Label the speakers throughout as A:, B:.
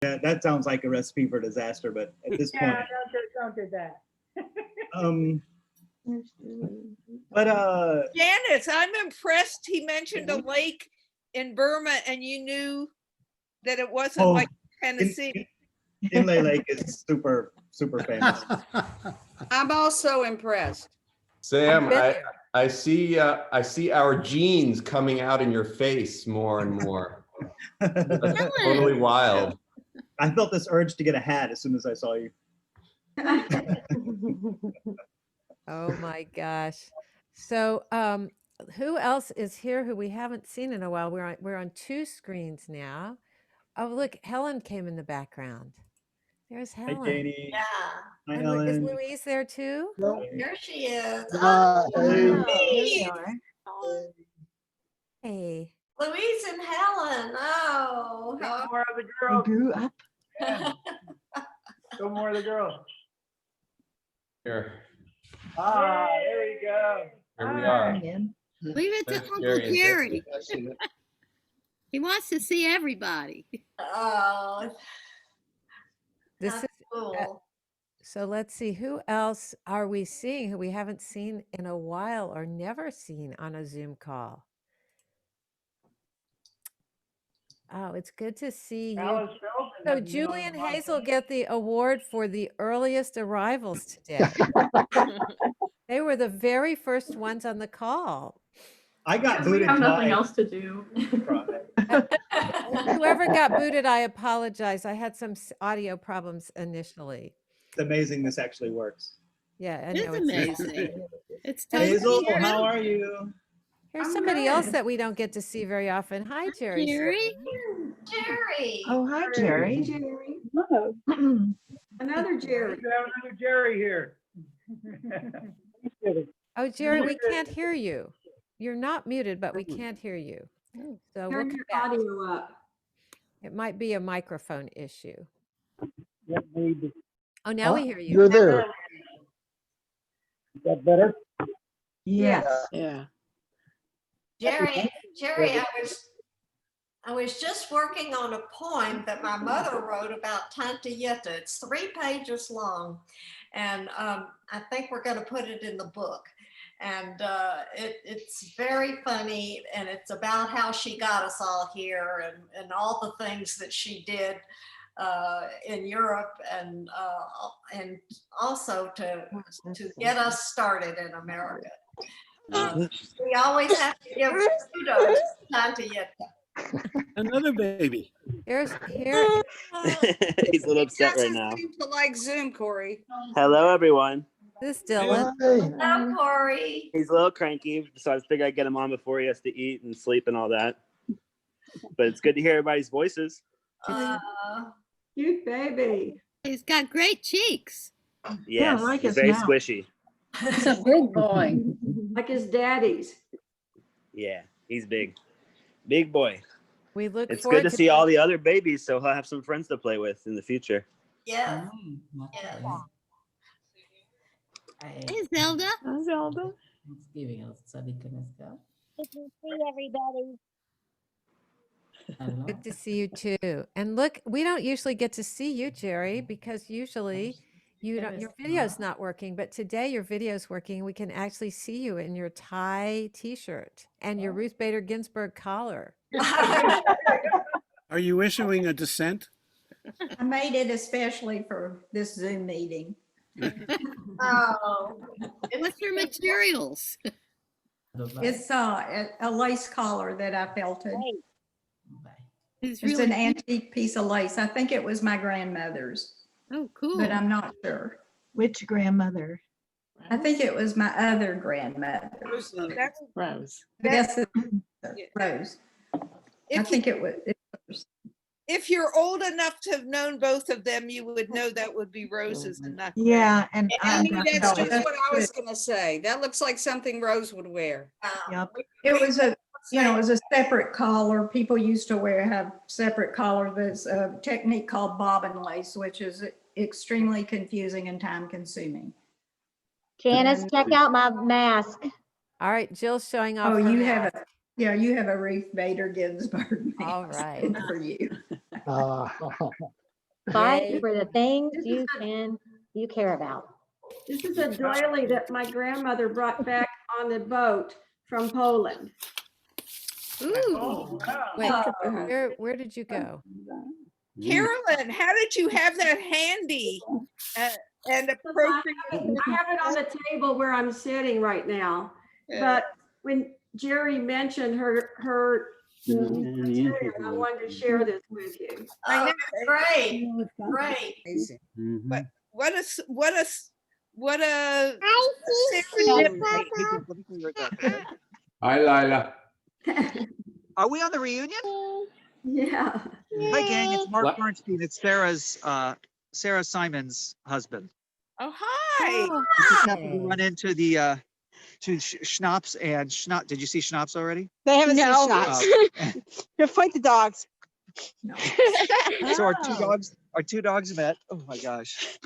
A: Yeah, that sounds like a recipe for disaster, but at this point,
B: don't do that.
A: um, but
C: Janice, I'm impressed he mentioned a lake in Burma and you knew that it wasn't
A: Oh,
C: like Tennessee.
A: Inlay Lake is super famous.
D: I'm also impressed.
E: Sam, I see our genes coming out in your face more and more. That's totally wild.
A: I felt this urge to get a hat as soon as I saw you.
F: Oh my gosh. So who else is here who we haven't seen in a while? We're on two screens now. Oh, look, Helen came in the background. There's
A: Hi,
F: Helen.
A: Katie.
G: Yeah.
A: Hi,
F: And
A: Ellen.
F: is Louise there too?
G: Here she is.
A: Hey.
G: Oh,
F: Hey.
G: Louise and Helen. Oh,
B: More of the
H: I
B: girls.
H: grew up.
B: Go more of the girls.
E: Here,
B: There you go.
E: here we are.
I: Leave it to
E: There's
I: Uncle
E: Jerry and
I: Jerry.
E: Jesse.
I: He wants to see everybody.
G: oh,
F: This
G: that's
F: is
G: cool.
F: so let's see, who else are we seeing who we haven't seen in a while or never seen on a Zoom call? Oh, it's good to see you.
B: Alice Philbin
F: So
B: has been
F: Julie
B: on
F: and
B: the podcast.
F: Hazel get the award for the earliest arrivals today. They were the very first ones on the call.
A: I got
J: We
A: booted
J: have nothing
A: twice.
J: else to do.
F: Whoever got booted, I apologize. I had some audio problems initially.
A: It's amazing this actually works.
F: Yeah, I
I: It's
F: know.
I: amazing. It's totally
A: Hazel,
I: here.
A: how are you?
F: Here's
D: I'm
F: somebody
D: good.
F: else that we don't get to see very often. Hi, Jerry.
I: Jerry.
G: Jerry.
H: Oh, hi, Jerry.
D: Jerry.
H: Hello.
D: Another Jerry.
B: Good to have another Jerry here.
F: Oh, Jerry, we can't hear you. You're not muted, but we can't hear you. So we'll
D: Turn
F: come
D: your
F: back.
D: audio up.
F: It might be a microphone issue.
B: Yep, baby.
F: Oh, now we hear you.
H: You're there.
B: Is that better?
H: Yes.
D: Yeah.
G: Jerry, I was just working on a poem that my mother wrote about Tanta Yetta. It's 3 pages long, and I think we're going to put it in the book. And it's very funny, and it's about how she got us all here and all the things that she did in Europe, and also to get us started in America. We always have to give kudos to Tanta Yetta.
K: Another baby.
F: Here.
L: He's a little upset right
D: Doesn't
L: now.
D: seem to like Zoom, Corey.
L: Hello, everyone.
F: This is Dylan.
G: Hello, Corey.
L: He's a little cranky, so I figured I'd get him on before he has to eat and sleep and all that. But it's good to hear everybody's voices.
D: Cute baby.
I: He's got great cheeks.
L: Yes,
H: I like
L: he's
H: his
L: very
H: mouth.
L: squishy.
J: It's a big boy.
D: Like his daddy's.
L: Yeah, he's big. Big boy.
F: We look
L: It's
F: forward
L: good to see all the other babies, so he'll have some friends to play with in the future.
G: Yes. Yes.
I: Hey, Zelda.
L: Zelda.
J: Thanksgiving, sabi ko na siya.
M: Good to see everybody.
F: Good to see you too. And look, we don't usually get to see you, Jerry, because usually you don't, your video's not working, but today your video's working. We can actually see you in your tie t-shirt and your Ruth Bader Ginsburg collar.
K: Are you issuing a dissent?
D: I made it especially for this Zoom meeting.
G: Oh,
I: What's your materials?
D: It's a lace collar that I felted.
I: It's
D: It's
I: really
D: an antique piece of lace. I think it was my grandmother's,
I: oh cool.
D: but I'm not sure.
H: Which grandmother?
D: I think it was my other grandmother.
J: Rose.
D: I guess it's Rose. I
C: If,
D: think it was.
C: if you're old enough to have known both of them, you would know that would be Rose's and not.
H: Yeah, and
D: I'm
H: I'm
D: not sure. sure. That's what I was gonna say. That looks like something Rose would wear.
H: Yep.
D: It was a, it was a separate collar. People used to have separate collar. There's a technique called bobbin lace, which is extremely confusing and time consuming.
M: Janice, check out my mask.
F: All right, Jill's showing off.
D: Oh,
F: her
D: you have
F: mask.
D: you have a Ruth Bader Ginsburg mask.
F: All right.
D: Good for you.
M: fight
F: Yay.
M: for the things
D: This is
M: you care about.
N: This is a doily that my grandmother brought back on the boat from Poland.
C: Ooh.
F: Wait, where did you go?
C: Carolyn, how did you have that handy and appropriate?
N: I have it on the table where I'm sitting right now. But when Jerry mentioned her material, I wanted to share this with you.
C: I know.
G: Great, great.
C: What a serendipity.
E: Hi, Lila.
O: Are we on the reunion?
N: Yeah.
O: Hi, gang. It's Mark
E: What?
O: Bernstein. It's Sarah Simon's husband.
C: Oh, hi.
O: I just happened to run into the Schnapps and Schnapp. Did you see Schnapps already?
P: They haven't
O: No.
P: seen Schnapps. Go fight the dogs.
O: So our two dogs met. Oh my gosh.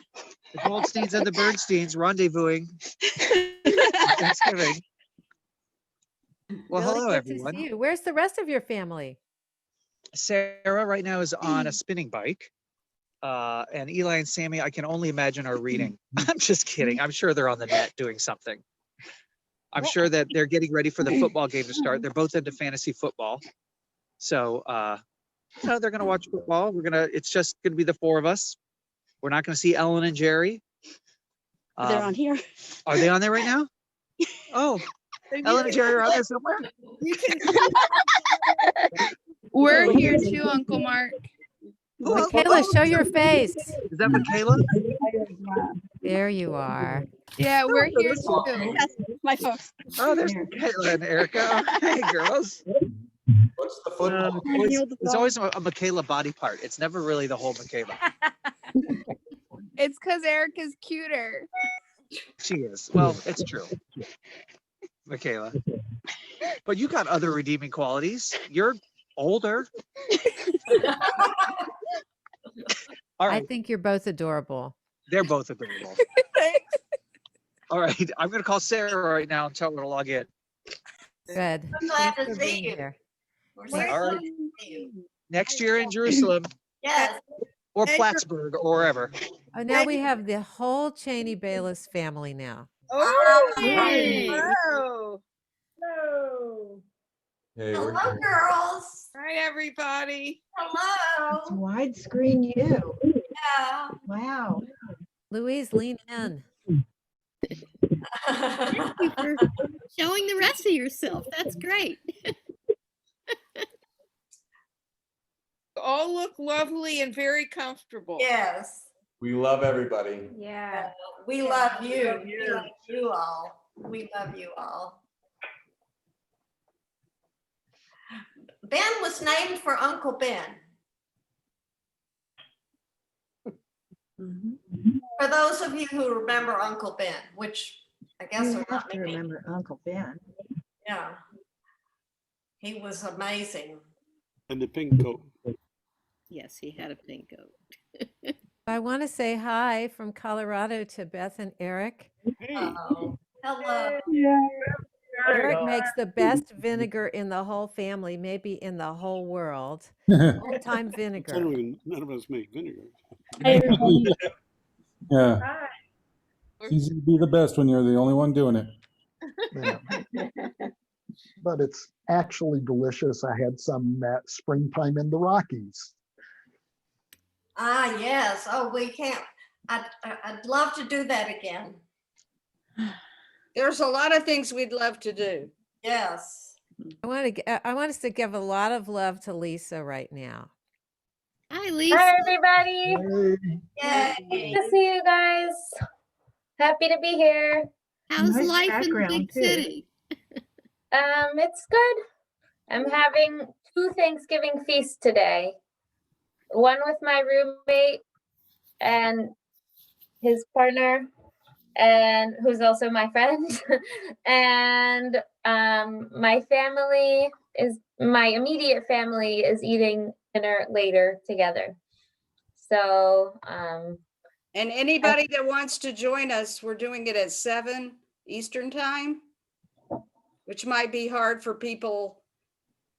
O: The Goldsteins and the Bernsteins rendezvousing on Thanksgiving. Well,
F: Really
O: hello,
F: good
O: everyone.
F: to see you. Where's the rest of your family?
O: Sarah right now is on a spinning bike. And Eli and Sammy, I can only imagine, are reading. I'm just kidding. I'm sure they're on the net doing something. I'm sure that they're getting ready for the football game to start. They're both into fantasy football. So, they're going to watch football. It's just going to be the four of us. We're not going to see Ellen and Jerry.
P: They're on here.
O: Are they on there right now? Oh, Ellen and Jerry are on there somewhere?
C: You can.
I: We're here too, Uncle Mark.
F: Michaela, show your face.
O: Is that Michaela?
F: There you are.
I: Yeah, we're here too.
P: That's my folks.
O: Oh, there's Michaela and Erica. Hey, girls.
E: What's the football?
O: It's always a Michaela body part. It's never really the whole Michaela.
I: It's because Erica's cuter.
O: She is. Well, it's true. Michaela. But you got other redeeming qualities. You're older. All right.
F: I think you're both adorable.
O: They're both adorable. All right. I'm going to call Sarah right now and tell her to log in.
F: Good.
G: I'm glad
F: Thanks
G: to
F: for
G: see
F: being
G: you.
F: here.
G: We're
O: All
G: so
O: right.
G: glad to see you.
O: Next year in Jerusalem
G: Yes.
O: or Plattsburgh or wherever.
F: Oh, now we have the whole Cheney Bayless family now.
C: Oh,
I: Yay.
C: hello.
N: Hello.
E: Hey,
G: Hello, girls.
C: Hi, everybody.
G: Hello.
H: It's widescreen you.
G: Yeah.
H: Wow.
F: Louise, lean in.
I: Thank you for showing the rest of yourself. That's great.
C: All look lovely and very comfortable.
G: Yes.
E: We love everybody.
N: Yeah.
G: We love you. We love you all. We love you all. Ben was named for Uncle Ben. For those of you who remember Uncle Ben, which I guess
H: You
G: are
H: have
G: not
H: to
G: many.
H: remember Uncle Ben.
G: Yeah. He was amazing.
K: And the pink coat.
I: Yes, he had a pink coat.
F: I want to say hi from Colorado to Beth and Eric.
G: Oh, hello.
F: Eric makes the best vinegar in the whole family, maybe in the whole world. All-time vinegar.
K: None of us make vinegar.
Q: Yeah. It's easy to be the best when you're the only one doing it.
R: Yeah. But it's actually delicious. I had some springtime in the Rockies.
G: Ah, yes. Oh, we can't. I'd love to do that again.
C: There's a lot of things we'd love to do.
G: Yes.
F: I want us to give a lot of love to Lisa right now.
I: Hi, Lisa.
S: Hi, everybody.
G: Yay.
S: Good to see you guys. Happy to be here.
I: How's
H: Nice
I: life in the
H: background,
I: big
H: too.
I: city?
S: It's good. I'm having 2 Thanksgiving feasts today. One with my roommate and his partner, and who's also my friend. And my immediate family is eating dinner later together. So
C: And anybody that wants to join us, we're doing it at 7 Eastern time, which might be hard for people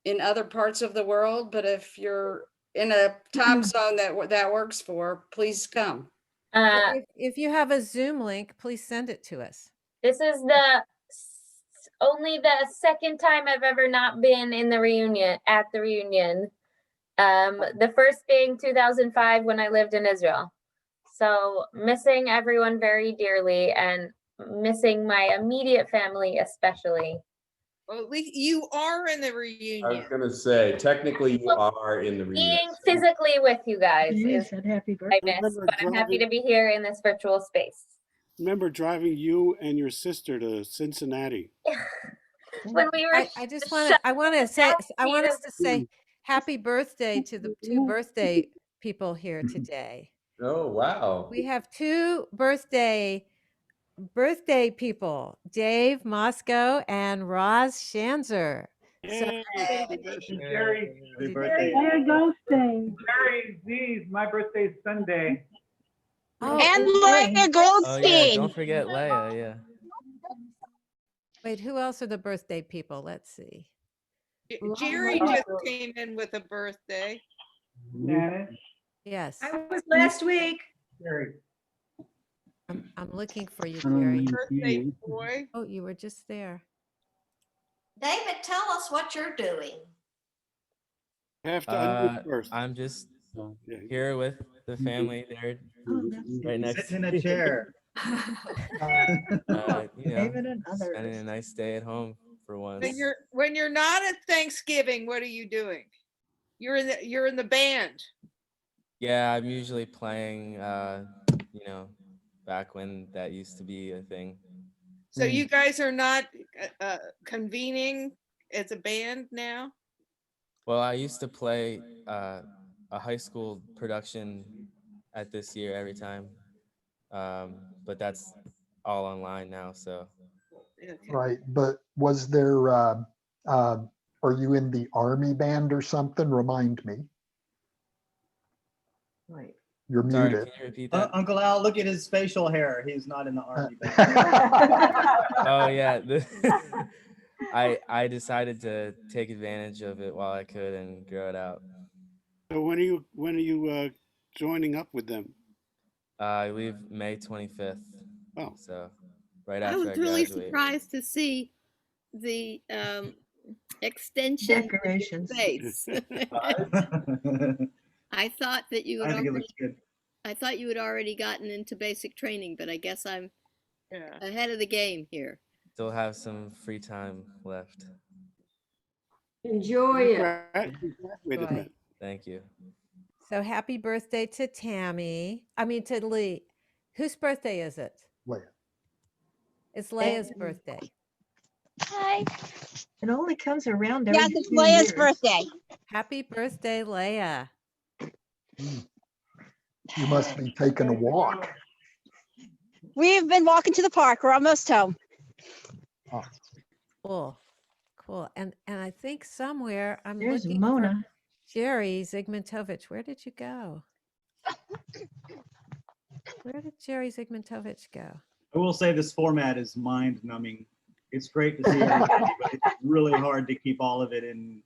C: in other parts of the world. But if you're
T: in a time zone that works for, please come.
F: If you have a Zoom link, please send it to us.
S: This is only the second time I've ever not been in the reunion, at the reunion. The first being 2005 when I lived in Israel. So missing everyone very dearly and missing my immediate family especially.
C: Well, at least you are in the
E: I was
C: reunion.
E: gonna say, technically you are in the reunion.
S: Being physically with you guys
H: You
S: is
H: said happy
S: I
H: birthday.
S: miss, but I'm happy to be here in this virtual space.
K: Remember driving you and your sister to Cincinnati.
S: When we were
F: I just want us to say happy birthday to the two birthday people here today.
E: Oh, wow.
F: We have two birthday people, Dave Moscow and Roz Shanzer. So
B: Jerry.
A: Happy birthday.
B: Goodstein. Jerry Z's, my birthday's Sunday.
F: Oh,
P: And
F: wait.
P: Leia
U: Oh
P: Goldstein.
U: yeah, don't forget Leia. Yeah.
F: Wait, who else are the birthday people? Let's see.
C: Jerry just came in with a birthday.
B: Janet.
F: Yes.
D: I was last week.
B: Jerry.
F: I'm looking for you, Jerry.
C: Birthday boy.
F: Oh, you were just there.
G: David, tell us what you're doing.
K: You have to unmute first.
U: I'm just
K: Yeah.
U: here with the family. They're right next.
A: Sitting in a chair.
H: David and others.
U: Spending a nice day at home for once.
C: When you're not at Thanksgiving, what are you doing? You're in the band.
U: Yeah, I'm usually playing. Back when that used to be a thing.
C: So you guys are not convening as a band now?
U: Well, I used to play a high school production at this year every time, but that's all online now. So.
R: Right, but was there, are you in the Army band or something? Remind me.
H: Right.
R: You're
U: Sorry,
R: muted.
U: can you repeat that?
A: Uncle Al, look at his facial hair. He's not in the army band.
U: Oh yeah, I decided to take advantage of it while I could and grow it out.
K: So when are you joining up with them?
U: I leave May 25th.
K: Oh,
U: so right
I: I
U: after
I: was really
U: graduate.
I: surprised to see the extension
H: Decorations.
I: face. I thought that you
A: I
I: had
A: think it
I: already,
A: looks good.
I: I thought you had already gotten into basic training, but I guess I'm ahead of the game here.
U: Still have some free time left.
N: Enjoy it.
K: Graduated then.
U: Thank you.
F: So happy birthday to Tammy. I mean to Lee. Whose birthday is it?
R: Leia.
F: It's Leia's birthday.
P: Hi.
H: It only comes around every
P: Yes, it's
H: 2
P: Leia's
H: years.
P: birthday.
F: Happy birthday, Leia.
R: You must be taking a walk.
P: We've been walking to the park. We're almost home.
F: Cool. Cool. And I think somewhere I'm
H: There's
F: looking
H: Mona.
F: for Jerry Zygmuntovich. Where did you go? Where did Jerry Zygmuntovich go?
A: I will say this format is mind numbing. It's great to see everybody, but it's really hard to keep all of it in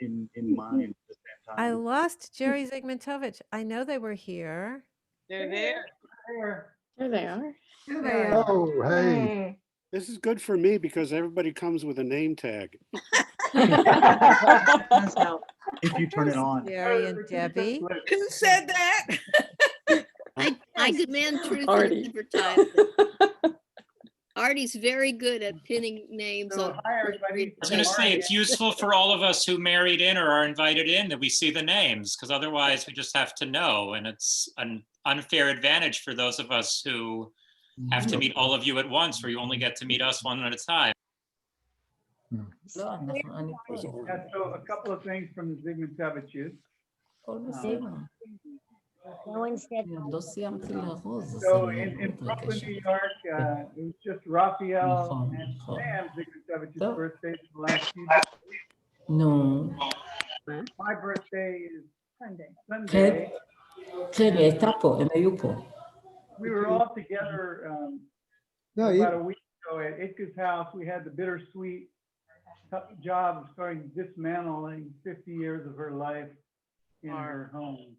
A: mind at the same
F: I
A: time.
F: lost Jerry Zygmuntovich. I know they were here.
C: They're there.
J: There they are.
N: Here they are.
R: Oh, hey.
K: This is good for me because everybody comes with a name tag.
A: If you turn it on.
F: Jerry and Debbie.
C: Who said that?
I: I demand truth
J: Artie.
I: in advertising. Artie's very good at pinning names on.
V: I was going to say it's useful for all of us who married in or are invited in that we see the names, because otherwise we just have to know, and it's an unfair advantage for those of us who have to meet all of you at once, where you only get to meet us one at a time.
B: Yeah, so a couple of things from the Zygmuntoviches.
M: No one said.
B: So in Brooklyn, New York, it was just Raphael and Sam Zygmuntovich's birthday for the last few days.
J: No.
B: My birthday is Sunday. We were all together about a week ago at Itka's house. We had the bittersweet job of starting dismantling 50 years of her life. in her home.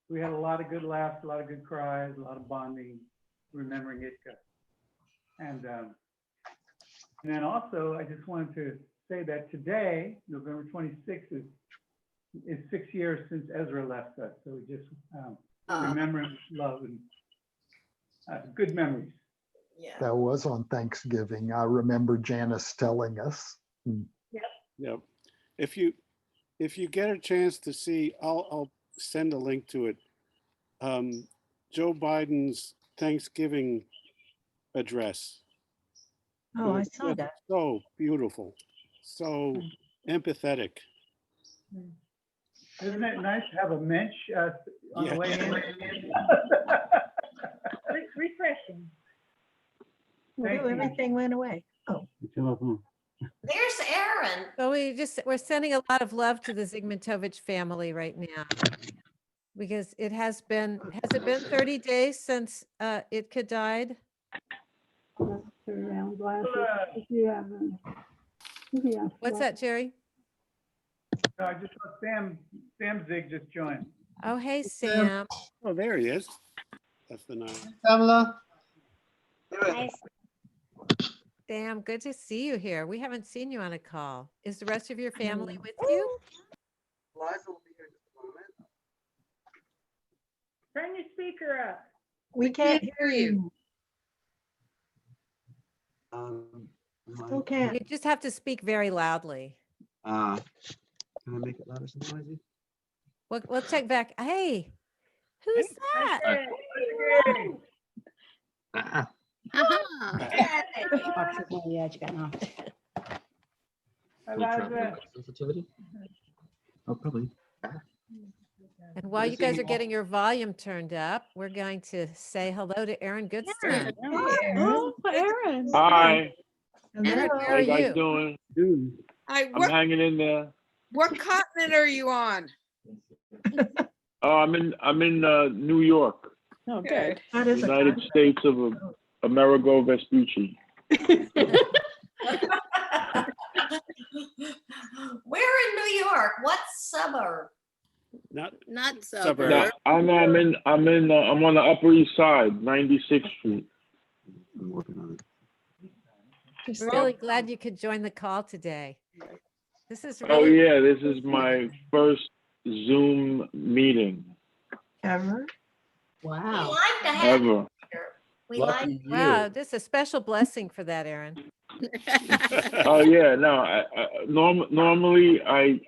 B: We had a lot of good laughs, a lot of good cries, a lot of bonding, remembering Itka. And then also, I just wanted to say that today, November 26th, is 6 years since Ezra left us. So we just remember him with love and good memories.
G: Yeah.
R: That was on Thanksgiving. I remember Janice telling us.
K: Yep. If you get a chance to see, I'll send a link to it. Joe Biden's Thanksgiving address.
H: Oh, I
K: was
H: saw
K: just
H: that.
K: So beautiful, so empathetic.
B: Isn't it nice to have a mensch on the way in?
H: It's refreshing.
B: Thank
H: Ooh,
B: you.
H: everything went away. Oh.
G: There's Aaron.
F: So we're sending a lot of love to the Zygmuntovich family right now. Because it has it been 30 days since Itka died? What's that, Jerry?
B: No, I just saw Sam Zig just joined.
F: Oh, hey, Sam.
K: Oh, there he is. That's the night.
L: Pamela.
F: Sam, good to see you here. We haven't seen you on a call. Is the rest of your family with you?
L: Liza will be here in just a moment.
N: Turn your speaker up.
H: We can't hear you.
L: Still
H: can't.
F: You just have to speak very loudly.
L: Can I make it louder, something noisy?
F: We'll check back. Hey, who's that?
L: Sensitivity? Oh, probably.
F: And while you guys are getting your volume turned up, we're going to say hello to Aaron Goodstein.
N: Oh, Aaron.
O: Hi.
F: Aaron,
O: How
F: where are
O: you guys
F: you?
O: doing?
C: I,
O: I'm hanging in there.
C: what continent are you on?
O: Oh, I'm in New York,
N: Oh, good.
O: United States of Amerigo Vespucci.
G: Where in New York? What suburb?
K: Not
I: suburb.
O: No, I'm on the Upper East Side, 96th Street.
L: I'm working on it.
F: We're really glad you could join the call today. This is
O: Oh
F: really
O: yeah, this is my first Zoom meeting
H: Ever?
G: Wow. We like to have
O: ever.
G: you here. We like
F: wow. This is a special blessing for that, Aaron.
O: Oh yeah, no. Normally I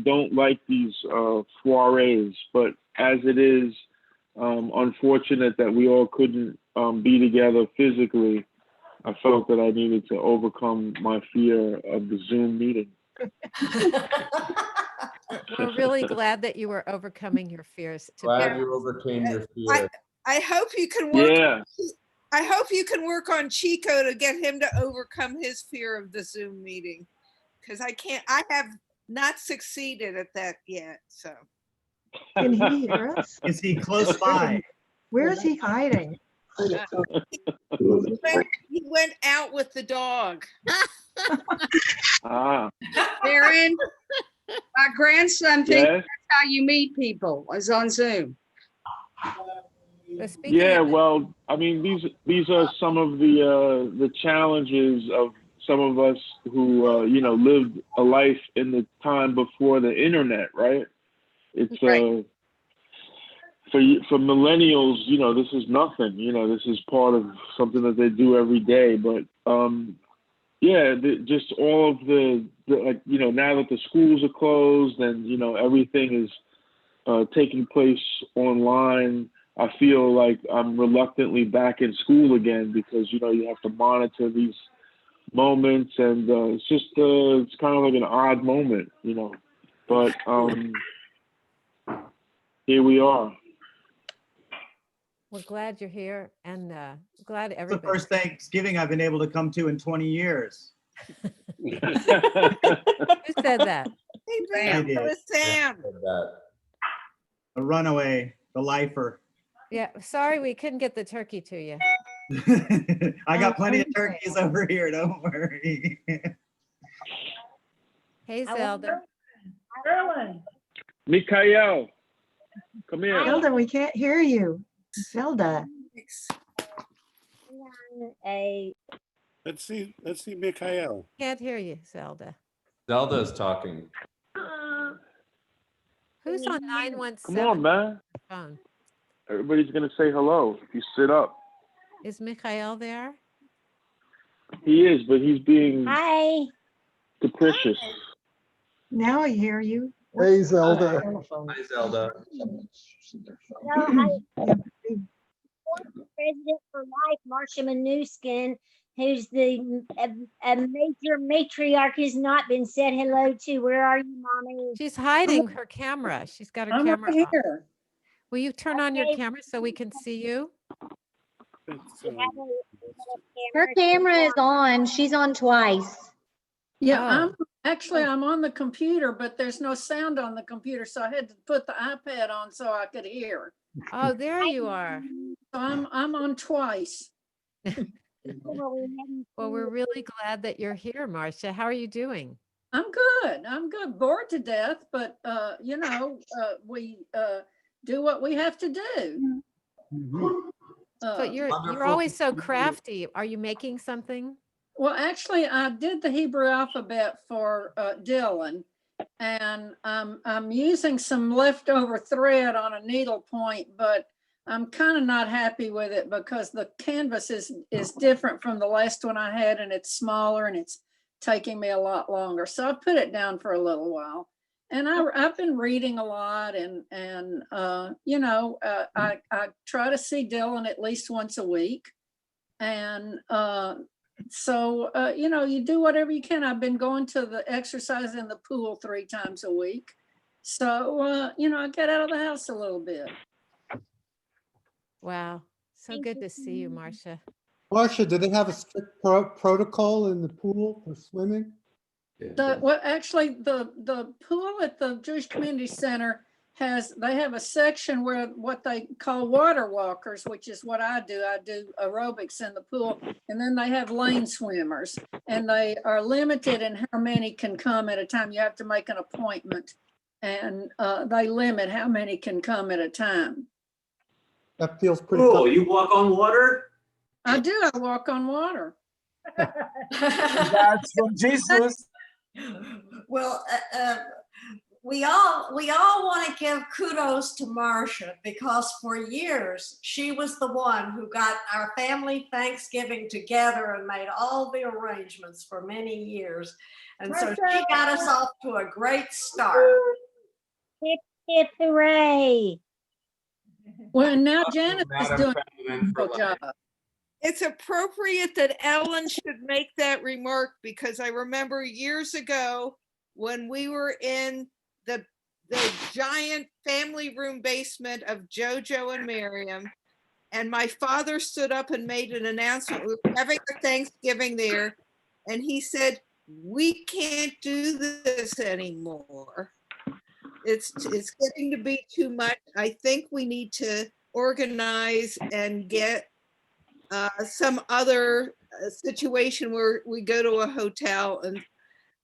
O: don't like these forays, but as it is unfortunate that we all couldn't be together physically, I felt that I needed to overcome my fear of the Zoom meeting.
F: We're really glad that you were overcoming your fears.
E: Glad you overcame your fear.
C: I hope you can work.
O: Yeah.
C: I hope you can work on Chico to get him to overcome his fear of the Zoom meeting, because I have not succeeded at that yet. So.
H: Can he hear us?
A: Is he close by?
H: Where is he hiding?
C: He went out with the dog.
T: Aaron, my grandson thinks
O: Yes?
T: that's how you meet people, is on Zoom.
O: Yeah, well, I mean, these are some of the challenges of some of us who lived a life in the time before the internet, right? It's for millennials, this is nothing. This is part of something that they do every day. But just all of the now that the schools are closed and everything is taking place online, I feel like I'm reluctantly back in school again because you have to monitor these moments, and it's just it's kind of like an odd moment, But here we are.
F: We're glad you're here, and glad
A: It's the
F: everybody.
A: first Thanksgiving I've been able to come to in 20 years.
F: Who said that?
A: I did.
C: Sam.
A: A runaway, the lifer.
F: Yeah, sorry we couldn't get the turkey to you.
A: I got plenty of turkeys over here, don't worry.
F: Hey, Zelda.
N: Carolyn.
O: Mikhail, come here.
H: Zelda, we can't hear you. Zelda.
K: Let's see Mikhail.
F: Can't hear you, Zelda.
E: Zelda's talking.
F: Who's on 917?
O: Come on, man.
F: Phone?
O: Everybody's gonna say hello if you sit up.
F: Is Mikhail there?
O: He is, but he's being
M: Hi.
O: capricious.
H: Now I hear you.
R: Hey, Zelda.
E: Hi, Zelda.
M: President for Life, Marcia Manuskin, who's the a major matriarch, has not been said hello to. Where are you, Mommy?
F: She's hiding her camera. She's got her
N: I'm
F: camera
N: right
F: off.
N: here.
F: Will you turn on your camera so we can see you?
M: Her camera is on. She's on twice.
N: Yeah,
F: Oh.
N: I'm on the computer, but there's no sound on the computer, so I had to put the iPad on so I could hear.
F: Oh, there you are.
N: So I'm on twice.
F: Well, we're really glad that you're here, Marcia. How are you doing?
N: I'm good. I'm good. Bored to death, but we do what we have to do.
F: But you're always so crafty. Are you making something?
N: Well, actually, I did the Hebrew alphabet for Dylan, and I'm using some leftover thread on a needle point, but I'm kind of not happy with it because the canvas is different from the last one I had, and it's smaller and it's taking me a lot longer. So I put it down for a little while, and I've been reading a lot, and I try to see Dylan at least once a week, and so you do whatever you can. I've been going to the exercise in the pool 3 times a week, so I get out of the house a little bit.
F: Wow. So good to see you, Marcia.
Q: Marcia, do they have a strict protocol in the pool for swimming?
N: Actually, the pool at the Jewish Community Center they have a section where what they call water walkers, which is what I do. I do aerobics in the pool, and then they have lane swimmers, and they are limited in how many can come at a time. You have to make an appointment, and they limit how many can come at a time.
Q: That feels pretty
S: cool. You walk on water?
N: I do. I walk on water.
S: That's from Jesus.
G: Well, we all want to give kudos to Marcia because for years she was the one who got our family Thanksgiving together and made all the arrangements for many years. And so she got us off to a great start.
M: Hip, hip, hooray.
N: Well, now Janet is doing a good job.
C: It's appropriate that Ellen should make that remark because I remember years ago when we were in the giant family room basement of JoJo and Miriam, and my father stood up and made an announcement. We were having a Thanksgiving there, and he said, "We can't do this anymore. It's getting to be too much. I think we need to organize and get some other situation where we go to a hotel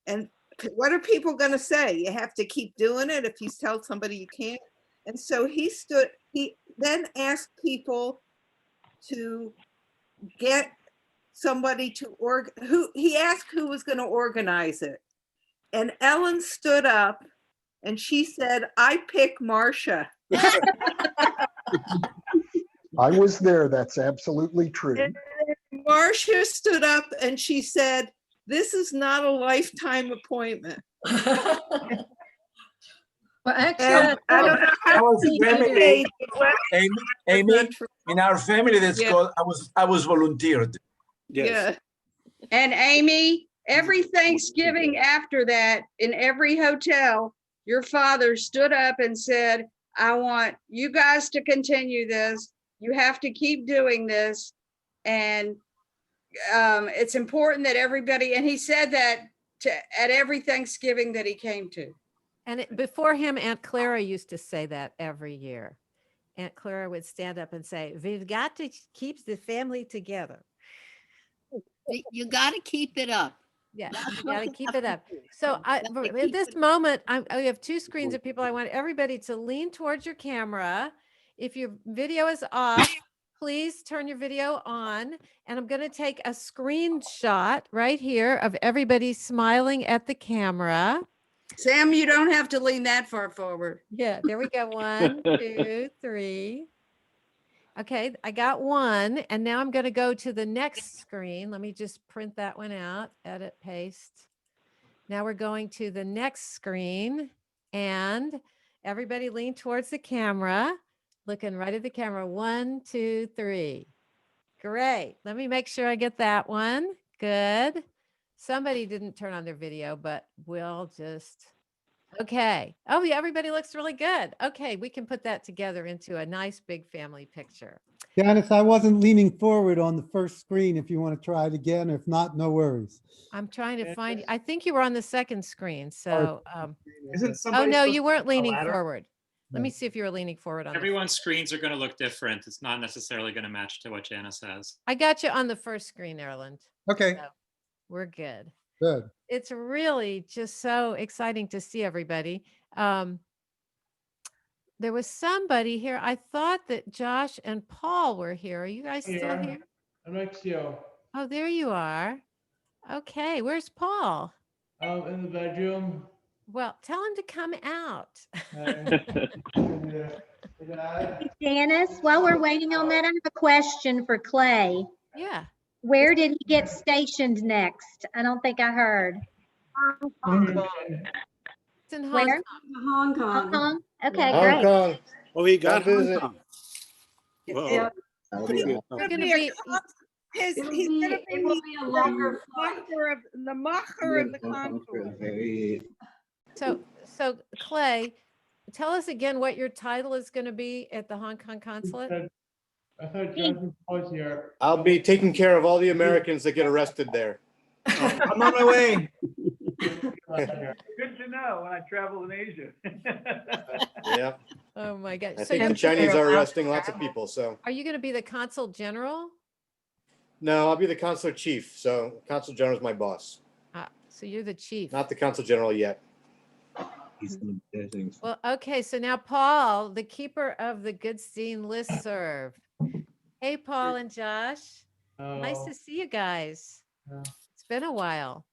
C: and what are people going to say? You have to keep doing it if you tell somebody you can't." And so he then asked people to get somebody he asked who was going to organize it. And Ellen stood up and she said, "I pick Marcia."
R: I was there. That's absolutely true.
C: And Marcia stood up and she said, "This is not a lifetime appointment."
N: Well, actually,
C: I don't know how
S: Our
C: to
S: family,
C: say
S: Amy, in our family, that's called, I was volunteered.
C: Yeah.
W: And Amy, every Thanksgiving after that, in every hotel, your father stood up and said, "I want you guys to continue this. You have to keep doing this. And it's important that everybody," and he said that at every Thanksgiving that he came to.
F: And before him, Aunt Clara used to say that every year. Aunt Clara would stand up and say, "We've got to keep the family together."
I: You got to keep it up.
F: Yeah, you got to keep it up. So at this moment, I have two screens of people. I want everybody to lean towards your camera. If your video is off, please turn your video on. And I'm going to take a screenshot right here of everybody smiling at the camera.
W: Sam, you don't have to lean that far forward.
F: Yeah, there we go. 1, 2, 3. Okay, I got one. And now I'm going to go to the next screen. Let me just print that one out, edit, paste. Now we're going to the next screen, and everybody lean towards the camera, looking right at the camera. 1, 2, 3. Great. Let me make sure I get that one. Good. Somebody didn't turn on their video, but we'll just, okay. Oh, yeah, everybody looks really good. Okay, we can put that together into a nice big family picture.
Q: Janice, I wasn't leaning forward on the first screen if you want to try it again. If not, no worries.
F: I'm trying to find, I think you were on the second screen. So,
A: Isn't
F: oh
A: somebody
F: no,
A: supposed
F: you
A: to
F: weren't
A: put the
F: leaning
A: ladder?
F: forward. Let me see if you were leaning forward on the
V: Everyone's screens are going to look different. It's not necessarily going to match to what Janice has.
F: I got you on the first screen, Erland.
Q: Okay.
F: So we're good.
Q: Good.
F: It's really just so exciting to see everybody. There was somebody here. I thought that Josh and Paul were here. Are you guys still here?
D: I'm next to you.
F: Oh, there you are. Okay, where's Paul?
D: In the bedroom.
F: Well, tell him to come out.
M: Janice, while we're waiting on that, I have a question for Clay.
F: Yeah.
M: Where did he get stationed next? I don't think I heard.
F: It's in Hong
M: Where?
F: Kong.
M: Hong Kong. Okay,
K: Hong
M: great.
K: Kong. Oh, he got
M: Come
K: Hong
M: visit.
K: Kong.
C: It's
K: Whoa.
C: He's
K: Cool.
C: gonna
F: gonna
C: be
F: be-
C: his,
N: It'll
C: he's
N: be-
C: gonna
N: it will be a longer flight.
C: the macher of the consulate.
F: So Clay, tell us again what your title is going to be at the Hong Kong consulate.
D: I thought Johnson was here.
K: I'll be taking care of all the Americans that get arrested there.
A: I'm on my way.
B: Good to know when I travel in Asia.
K: Yeah.
F: Oh my God.
K: I
F: So
K: think the Chinese are arresting lots of people, so.
F: are you going to be the consul general?
K: No, I'll be the consular chief, so consul general is my boss.
F: So you're the chief.
K: Not the consul general yet.
F: Well, okay. So now Paul, the keeper of the Goodstein listserv. Hey, Paul and Josh. Nice to see you guys. It's been a while.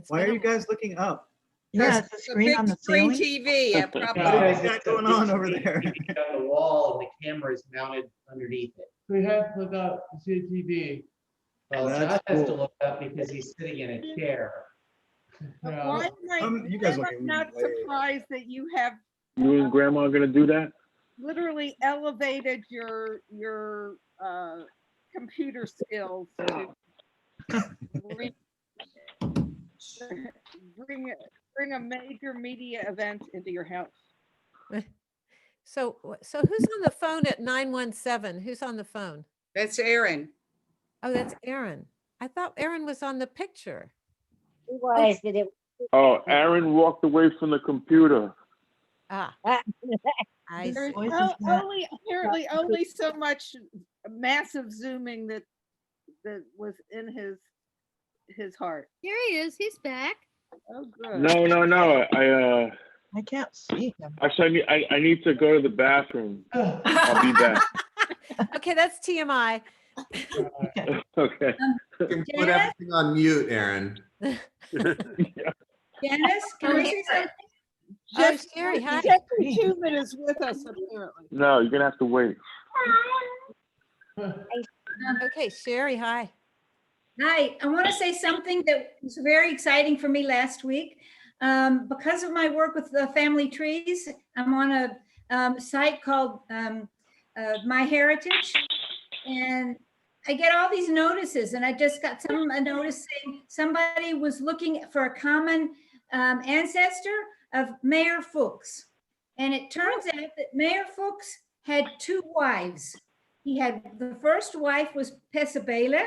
A: Why are you guys looking up?
H: Yeah,
W: There's
H: it's a
W: a
H: screen
W: big
H: on the
W: screen
H: ceiling.
W: TV.
A: What is that going on over there?
P: On the wall, and the camera is mounted underneath it.
D: We have to look up to see the TV.
P: Well,
A: That's
P: Josh has to
A: cool.
P: look up because he's sitting in a chair.
C: Why am
A: you guys
C: I
A: looking
C: not
A: way-
C: surprised that you have
O: You and grandma gonna do that?
C: literally elevated your computer skills to bring a major media event into your house.
F: So who's on the phone at 917? Who's on the phone?
W: That's Aaron.
F: Oh, that's Aaron. I thought Aaron was on the picture.
M: He was, but it.
O: Oh, Aaron walked away from the computer.
F: Ah, I
C: There's
F: see.
C: apparently only so much massive zooming that was in his heart.
I: Here he is. He's back.
C: Oh, good.
O: No.
H: I can't see him.
O: Actually, I need to go to the bathroom. I'll be back.
F: Okay, that's TMI.
O: Okay.
E: You can put everything on mute, Aaron.
W: Dennis, can I say something?
F: Oh, Sherry, hi.
C: Jeff Human is with us apparently.
O: No, you're gonna have to wait.
F: Okay, Sherry, hi.
U: Hi, I want to say something that was very exciting for me last week. Because of my work with the family trees, I'm on a site called My Heritage, and I get all these notices, and I just got a notice saying somebody was looking for a common ancestor of Mayor Fuchs. And it turns out that Mayor Fuchs had two wives. He had, the first wife was Pesabela,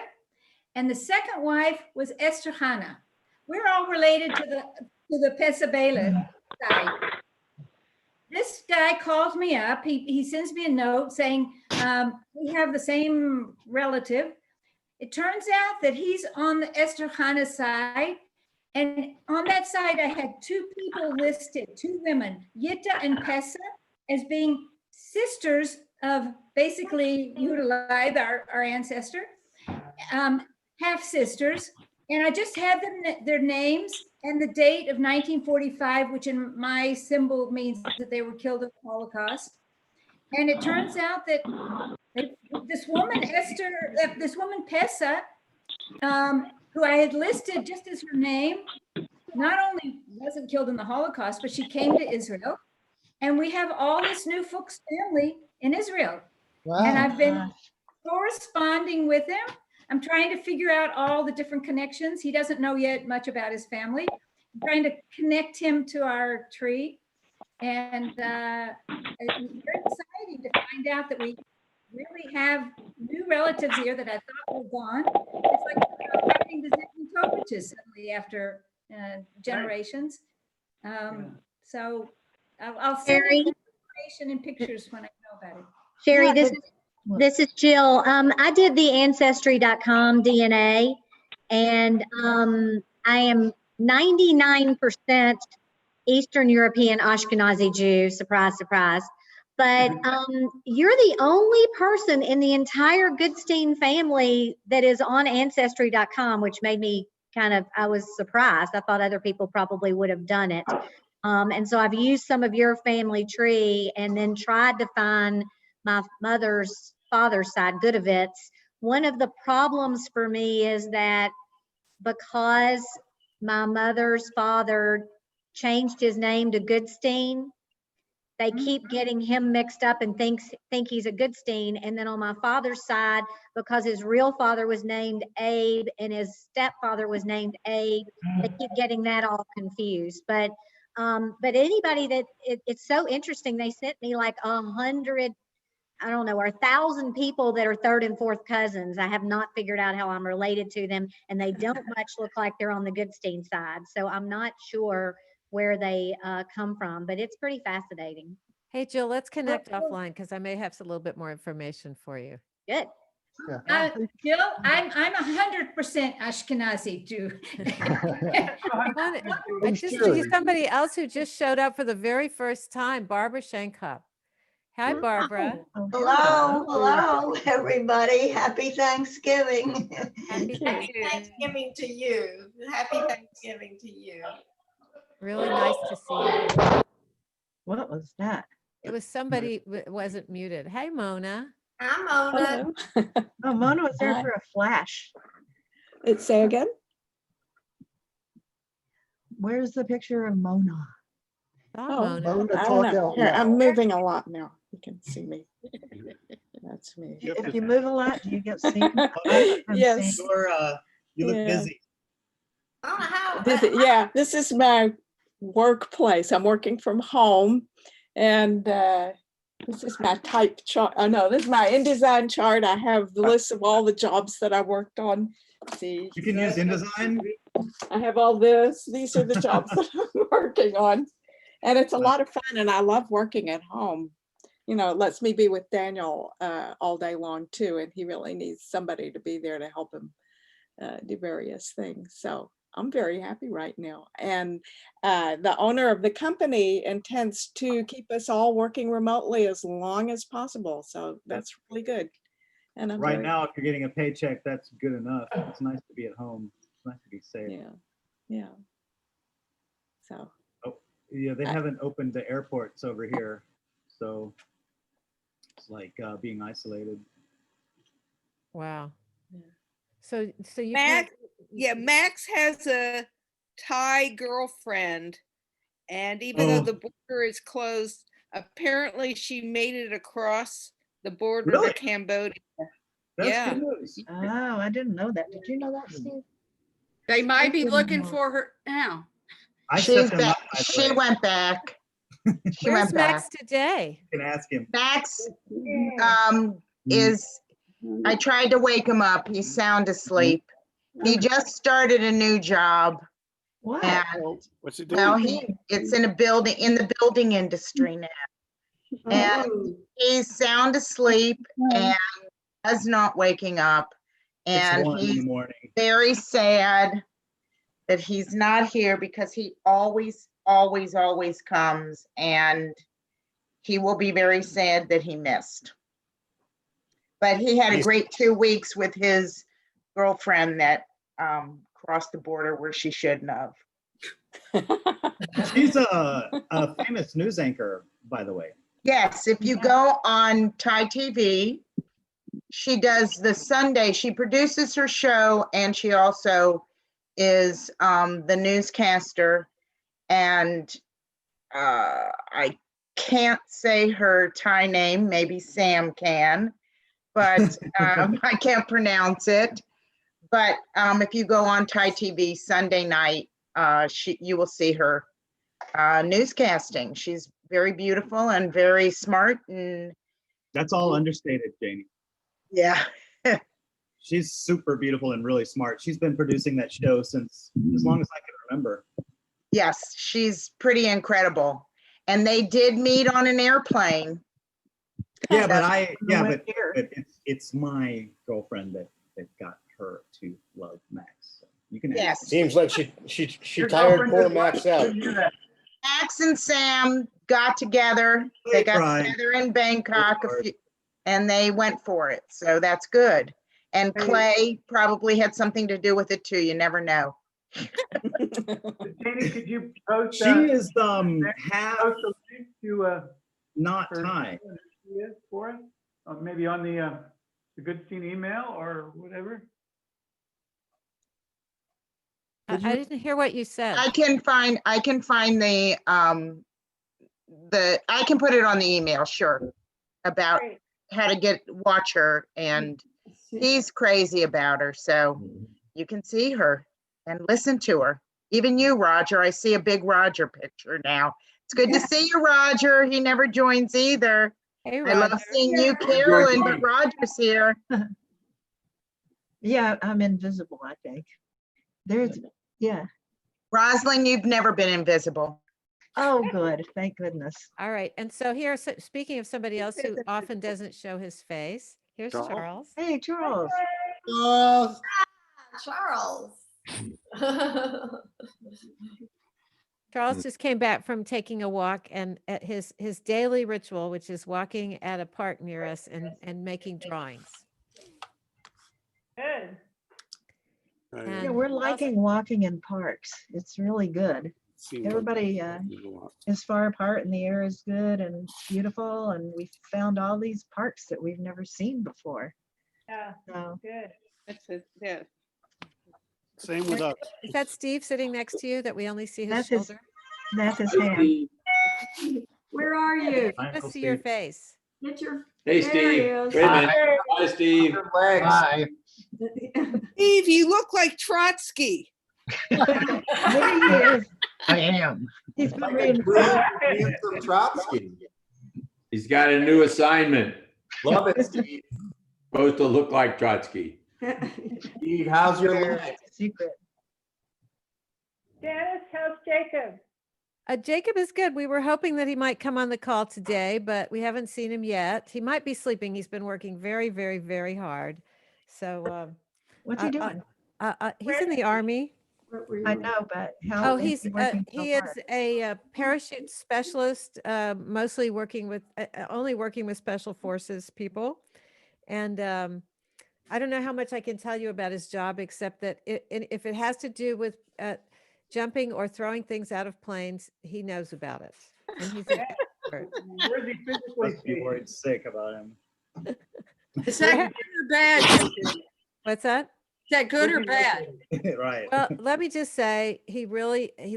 U: and the second wife was Esther Hanna. We're all related to the Pesabela side. This guy calls me up. He sends me a note saying, we have the same relative. it turns out that he's on the Esther Hannah side. And on that side, I had two people listed, two women, Yitta and Pessa, as being sisters of basically Yudalai, our ancestor, half sisters. And I just had them, their names and the date of 1945, which in my symbol means that they were killed in the Holocaust. And it turns out that this woman, this woman Pessa, who I had listed just as her name, not only wasn't killed in the Holocaust, but she came to Israel. And we have all this new Fuchs family in Israel.
Q: Wow.
U: And I've been corresponding with him. I'm trying to figure out all the different connections. He doesn't know yet much about his family. I'm trying to connect him to our tree. And it's very exciting to find out that we really have new relatives here that I thought were gone. It's like finding the Zentoviches suddenly after generations. So I'll send you information and pictures when I know about it.
J: Sherry, this is Jill. I did the ancestry.com DNA, and I am 99% Eastern European Ashkenazi Jew. Surprise, surprise. But you're the only person in the entire Goodstein family that is on ancestry.com, which made me I was surprised. I thought other people probably would have done it. And so I've used some of your family tree and then tried to find my mother's father's side, Goodovitz. One of the problems for me is that because my mother's father changed his name to Goodstein, they keep getting him mixed up and think he's a Goodstein. And then on my father's side, because his real father was named Abe and his stepfather was named Abe, they keep getting that all confused. But anybody that it's so interesting, they sent me like 100, I don't know, or 1,000 people that are third and fourth cousins. I have not figured out how I'm related to them, and they don't much look like they're on the Goodstein side. So I'm not sure where they come from, but it's pretty fascinating.
F: Hey, Jill, let's connect offline because I may have a little bit more information for you.
J: Good.
U: Jill, I'm 100% Ashkenazi Jew.
F: I just see somebody else who just showed up for the very first time, Barbara Shankup. Hi, Barbara.
L: Hello, everybody. Happy Thanksgiving.
G: Happy Thanksgiving to you. Happy Thanksgiving to you.
F: Really nice to see you.
H: What was that?
F: It was somebody wasn't muted. Hey, Mona.
G: Hi, Mona.
H: Oh, Mona was there for a flash.
T: Say again?
H: Where's the picture of Mona?
T: Oh,
H: Mona,
T: I
H: talk
T: don't know.
H: out
T: Here,
H: loud.
T: I'm moving a lot now. You can see me. That's me.
H: If you move a lot, do you get seen?
T: Yes.
A: You look
T: Yeah.
A: busy.
T: Yeah, this is my workplace. I'm working from home, and this is my type chart. Oh no, this is my InDesign chart. I have the list of all the jobs that I worked on. See,
A: You can use InDesign.
T: I have all this. These are the jobs that I'm working on, and it's a lot of fun. And I love working at home. You know, it lets me be with Daniel all day long too, and he really needs somebody to be there to help him do various things. So I'm very happy right now. And the owner of the company intends to keep us all working remotely as long as possible. So that's really good. And I'm
A: Right now, if you're getting a paycheck, that's good enough. It's nice to be at home. It's nice to be safe.
T: Yeah. So.
A: Oh, yeah, they haven't opened the airports over here. So it's like being isolated.
F: Wow. So you
C: Max, Max has a Thai girlfriend, and even though the border is closed, apparently she made it across the border to Cambodia.
H: Good news. Oh, I didn't know that. Did you know that, Steve?
W: They might be looking for her now.
L: She's back. She went back. She
F: Where's
L: went back.
F: Max today?
A: You can ask him.
L: Max is, I tried to wake him up. He's sound asleep. He just started a new job.
H: What?
K: What's he doing?
L: Well, it's in the building industry now. And he's sound asleep and is not waking up. And
A: 1 in the
L: he's
A: morning.
L: very sad that he's not here because he always comes, and he will be very sad that he missed. But he had a great 2 weeks with his girlfriend that crossed the border where she shouldn't have.
A: She's a famous news anchor, by the way.
L: Yes, if you go on Thai TV, she does the Sunday, she produces her show, and she also is the newscaster. And I can't say her Thai name, maybe Sam can, but I can't pronounce it. But if you go on Thai TV Sunday night, you will see her newscasting. She's very beautiful and very smart. And
A: that's all understated, Janie.
L: Yeah.
A: She's super beautiful and really smart. She's been producing that show since as long as I can remember.
L: Yes, she's pretty incredible. And they did meet on an airplane.
A: Yeah, but it's my girlfriend that got her to love Max. So you can.
L: Yes.
R: Seems like she tired poor Max out.
L: Max and Sam got together. They got together in Bangkok and they went for it. So that's good. And Clay probably had something to do with it too. You never know.
B: Janie, could you post?
A: She is half
B: post a link to
A: not Thai.
B: For us, maybe on the Goodstein email or whatever.
F: I didn't hear what you said.
L: I can find the I can put it on the email, sure, about how to watch her, and he's crazy about her, so you can see her and listen to her. Even you, Roger, I see a big Roger picture now. It's good to see you, Roger. He never joins either.
F: Hey,
L: I love
F: Roger.
L: seeing you, Carolyn, but Roger's here.
H: Yeah, I'm invisible, I think. Yeah.
L: Rosalind, you've never been invisible.
H: Oh, good. Thank goodness.
F: All right. And so here, speaking of somebody else who often doesn't show his face, here's Charles.
H: Hey, Charles.
G: Charles.
F: Charles just came back from taking a walk, and at his daily ritual, which is walking at a park near us and making drawings.
U: Good.
H: Yeah, we're liking walking in parks. It's really good. Everybody is far apart and the air is good and beautiful, and we found all these parks that we've never seen before.
U: Yeah,
H: So
U: good.
T: That's it. Yeah.
K: Same with us.
F: Is that Steve sitting next to you that we only see his
H: That's
F: shoulder?
H: that's his hand.
U: Where are you?
F: Let's see your face.
U: Get your.
R: Hey,
U: There
R: Steve.
U: he
R: Wait
U: is.
R: a minute. Hi, Steve.
C: Hi. Steve, you look like Trotsky.
H: There he is.
R: I am.
H: He's been reinforced.
E: From Trotsky.
R: He's got a new assignment.
E: Love it, Steve.
R: Supposed to look like Trotsky.
E: Steve, how's your leg?
H: Secret.
U: Dennis, how's Jacob?
F: Jacob is good. We were hoping that he might come on the call today, but we haven't seen him yet. He might be sleeping. He's been working very, very, very hard. So,
H: What's he doing?
F: He's in the Army.
H: I know, but how?
F: Oh, he is a parachute specialist, mostly working with only working with special forces people. And I don't know how much I can tell you about his job, except that if it has to do with jumping or throwing things out of planes, he knows about it. And he's an expert.
B: Where's he physically?
A: Must be worried sick about him.
C: Is that good or bad?
F: What's that?
C: Is that good or bad?
A: Right.
F: Well, let me just say, he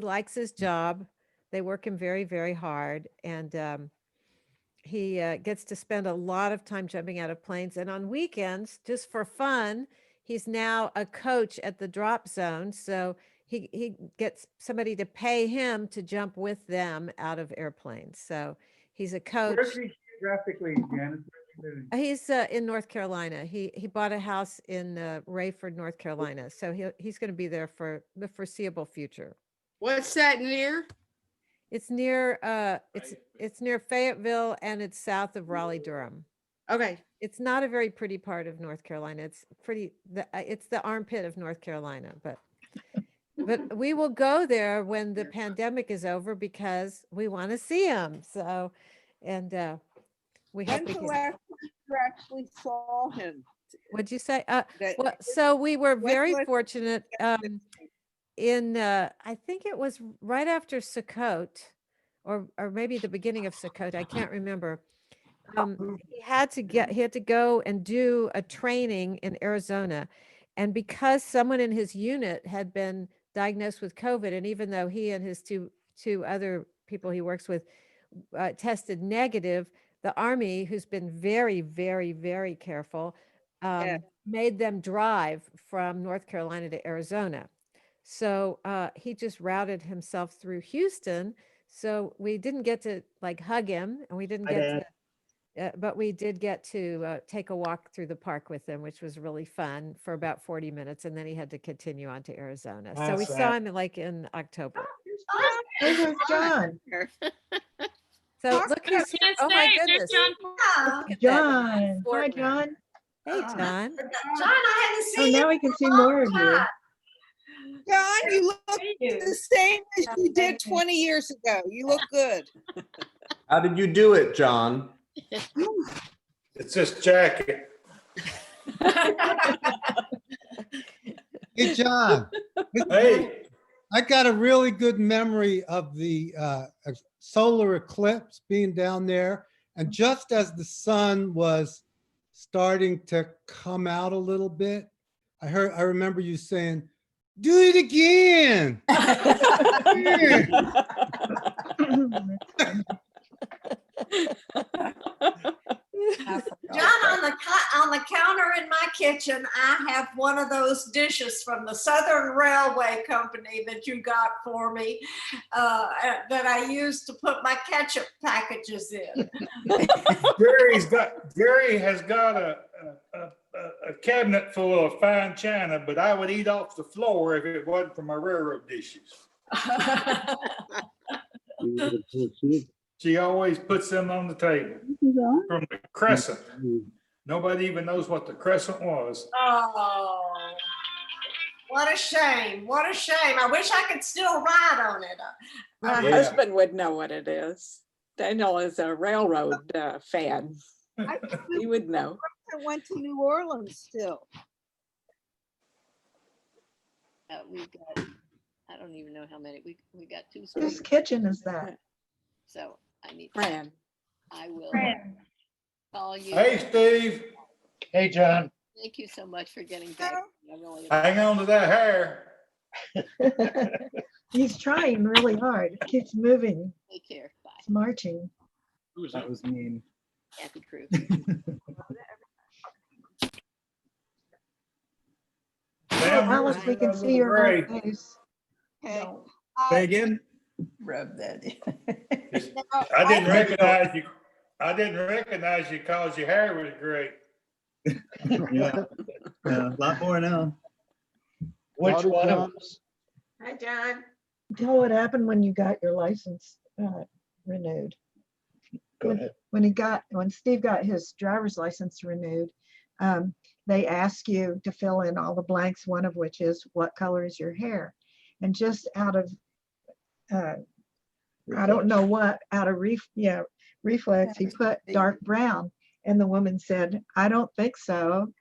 F: likes his job. They work him very, very hard. And he gets to spend a lot of time jumping out of planes. And on weekends, just for fun, he's now a coach at the drop zone. So he gets somebody to pay him to jump with them out of airplanes. So he's a coach.
B: Where's he geographically, Janice?
F: He's in North Carolina. He bought a house in Rayford, North Carolina. So he's going to be there for the foreseeable future.
C: What's that near?
F: It's near it's near Fayetteville, and it's south of Raleigh, Durham.
T: Okay.
F: It's not a very pretty part of North Carolina. It's pretty, it's the armpit of North Carolina, but we will go there when the pandemic is over because we want to see him. So, and we hope we
T: When's the
F: can.
T: last time you actually saw him?
F: What'd you say? Well, so we were very fortunate in, I think it was right after Sukkot, or maybe the beginning of Sukkot. I can't remember. He had to go and do a training in Arizona. And because someone in his unit had been diagnosed with COVID, and even though he and his two other people he works with tested negative, the Army, who's been very, very, very careful, made them drive from North Carolina to Arizona. So he just routed himself through Houston. So we didn't get to like hug him, and we didn't get to, but we did get to take a walk through the park with him, which was really fun for about 40 minutes. And then he had to continue on to Arizona. So we saw him like in October.
H: There's John.
F: So look who's here. Oh my goodness. Look at
H: John.
F: that.
H: Hi, John.
F: Hey, John.
G: John, I hadn't
H: Oh,
G: seen
H: now
G: you
H: we can see
G: in a long
H: more of you.
G: time.
C: John, you look the same as you did 20 years ago. You look good.
E: How did you do it, John?
N: It's this jacket.
Q: Hey, John.
N: Hey.
Q: I got a really good memory of the solar eclipse being down there. And just as the sun was starting to come out a little bit, I remember you saying, "Do it again."
G: John, on the counter in my kitchen, I have one of those dishes from the Southern Railway Company that you got for me that I use to put my ketchup packages in.
N: Jerry has got a cabinet full of fine china, but I would eat off the floor if it wasn't for my railroad dishes. She always puts them on the table from the crescent. Nobody even knows what the crescent was.
G: Oh, what a shame. What a shame. I wish I could still ride on it.
T: My husband would know what it is. Daniel is a railroad fan. He would know.
C: I went to New Orleans still.
I: We got, I don't even know how many. We got 2
H: Whose
I: screens.
H: kitchen is that?
I: So I need.
T: Fran.
I: I will
H: Fran.
I: call you.
N: Hey, Steve.
R: Hey, John.
I: Thank you so much for getting back. I really
N: Hang on to that hair.
H: He's trying really hard. Keeps moving.
I: Take care. Bye.
H: It's marching.
A: That was mean.
I: Kathy Crew.
H: Alice, we can see your whole face.
C: Okay.
A: Say again?
S: Rub that in.
N: I didn't recognize you. I didn't recognize you because your hair was great.
A: Yeah, a lot more now.
R: Which one of us?
G: Hi, John.
H: Tell what happened when you got your license renewed.
R: Go ahead.
H: When Steve got his driver's license renewed, they ask you to fill in all the blanks, one of which is what color is your hair? And just out of, I don't know what, out of reflex, he put dark brown. And the woman said, "I don't think so."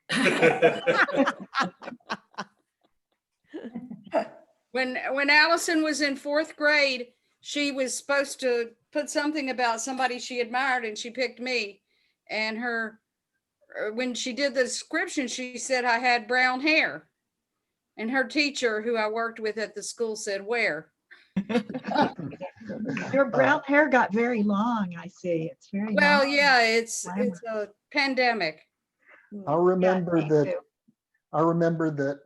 W: When Allison was in 4th grade, she was supposed to put something about somebody she admired, and she picked me. And when she did the description, she said I had brown hair. And her teacher, who I worked with at the school, said, "Where?"
H: Your brown hair got very long, I see. It's very
W: Well,
H: long.
W: yeah, it's a pandemic.
V: I remember
H: me
V: that.
H: too.
V: I remember that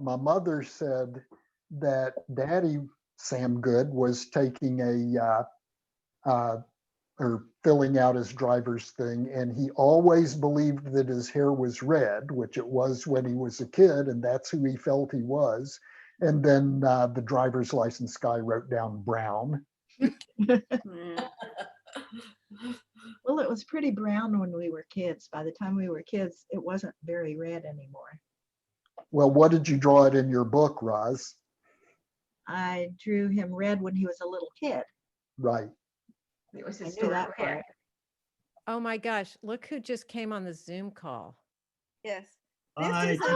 V: my mother said that Daddy Sam Good was taking or filling out his driver's thing, and he always believed that his hair was red, which it was when he was a kid, and that's who he felt he was. And then the driver's license guy wrote down brown.
H: Well, it was pretty brown when we were kids. By the time we were kids, it wasn't very red anymore.
V: Well, what did you draw it in your book, Roz?
H: I drew him red when he was a little kid.
V: Right.
H: It was his that part.
F: Oh my gosh, look who just came on the Zoom call.
C: Yes.
A: Hi,
C: Chico.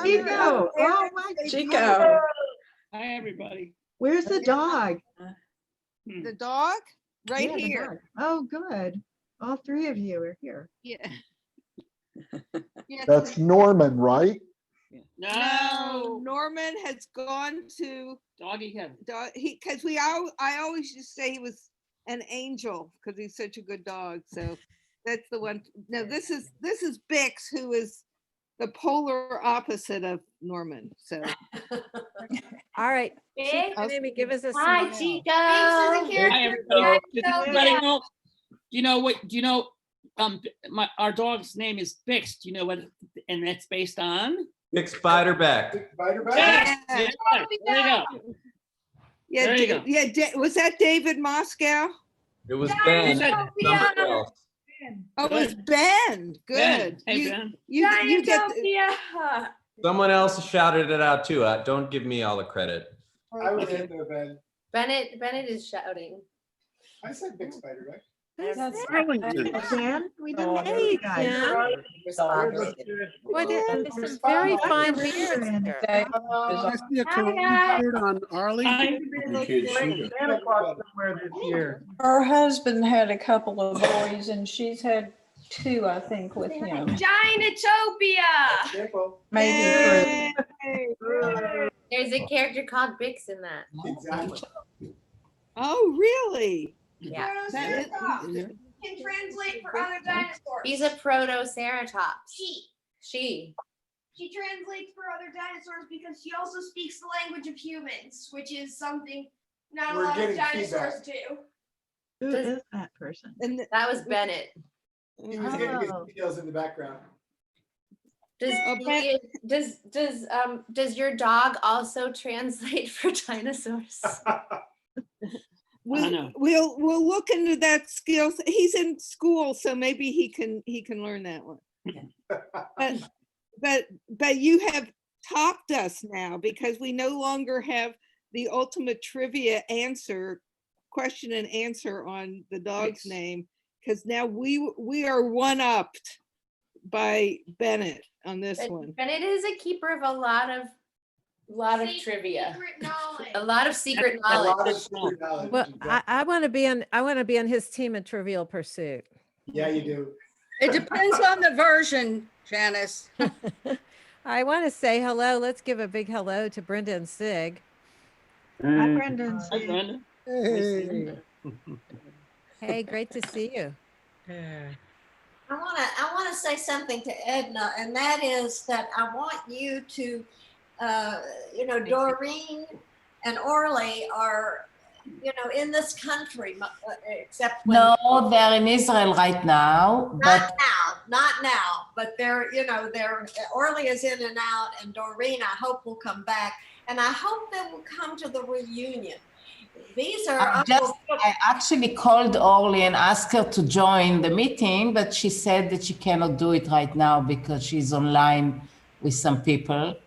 H: Chico. Oh my
T: Chico.
H: God.
D: Hi, everybody.
H: Where's the dog?
C: The dog? Right
H: Yeah, the
C: here.
H: dog. Oh, good. All three of you are here.
C: Yeah. Yes,
V: That's Norman, right?
C: no, Norman has gone to
D: Doggy heaven.
C: because I always just say he was an angel because he's such a good dog. So that's the one. No, this is Bix, who is the polar opposite of Norman. So
F: All right, Chico,
M: Bix?
F: maybe give us a
M: Hi,
F: smile.
M: Chico.
D: Hi, everybody. Does anybody know? Do you know what? Do you know? Our dog's name is Bix. Do you know what? And that's based on?
E: Big Spiderback.
D: Yes, yes, there you go.
C: yeah,
D: There you go.
C: was that David Moscow?
E: It was Ben. Somebody else.
C: Oh, it was Ben. Good.
D: Ben. Hey, Ben.
C: You get
E: Someone else shouted it out too. Don't give me all the credit.
P: I was in there, Ben.
S: Bennett is shouting.
P: I said big spider, right?
H: I wouldn't do that, Dan. We didn't know you guys.
F: Boy, there's some very fine leaders here.
K: I see a Korean shirt on Arlie.
B: Santa Claus somewhere this year.
X: Her husband had a couple of boys and she's had 2, I think, with him.
M: Giantopia.
X: Maybe 3.
S: There's a character called Bix in that.
P: Exactly.
C: Oh, really?
S: Yeah.
M: Can translate for other dinosaurs.
S: He's a protoceratops.
M: She translates for other dinosaurs because she also speaks the language of humans, which is something not a
P: We're
M: lot of
P: getting
M: dinosaurs
P: feedback.
M: do.
H: Who is that person?
S: That was Bennett.
P: He was getting his videos in the background.
S: Does your dog also translate for dinosaurs?
C: We'll look into that skill. He's in school, so maybe he can learn that one. But you have topped us now because we no longer have the ultimate trivia question and answer on the dog's name, because now we are one-upped by Bennett on this one.
S: Bennett is a keeper of a lot of trivia, a lot of secret knowledge.
F: Well, I want to be on his team in Trivial Pursuit.
P: Yeah, you do.
W: It depends on the version, Janice.
F: I want to say hello. Let's give a big hello to Brenda and Sig.
H: Hi, Brenda and
D: Hi,
H: Sig.
D: Brenda.
Q: Hey.
F: Hey, great to see you.
G: I want to say something to Edna, and that is that I want you to, Doreen and Orly are, in this country, except when
Y: No, they're in Israel right now.
G: not now, but they're Orly is in and out, and Doreen, I hope will come back, and I hope they will come to the reunion. These are
Y: I actually called Orly and asked her to join the meeting, but she said that she cannot do it right now because she's online with some people.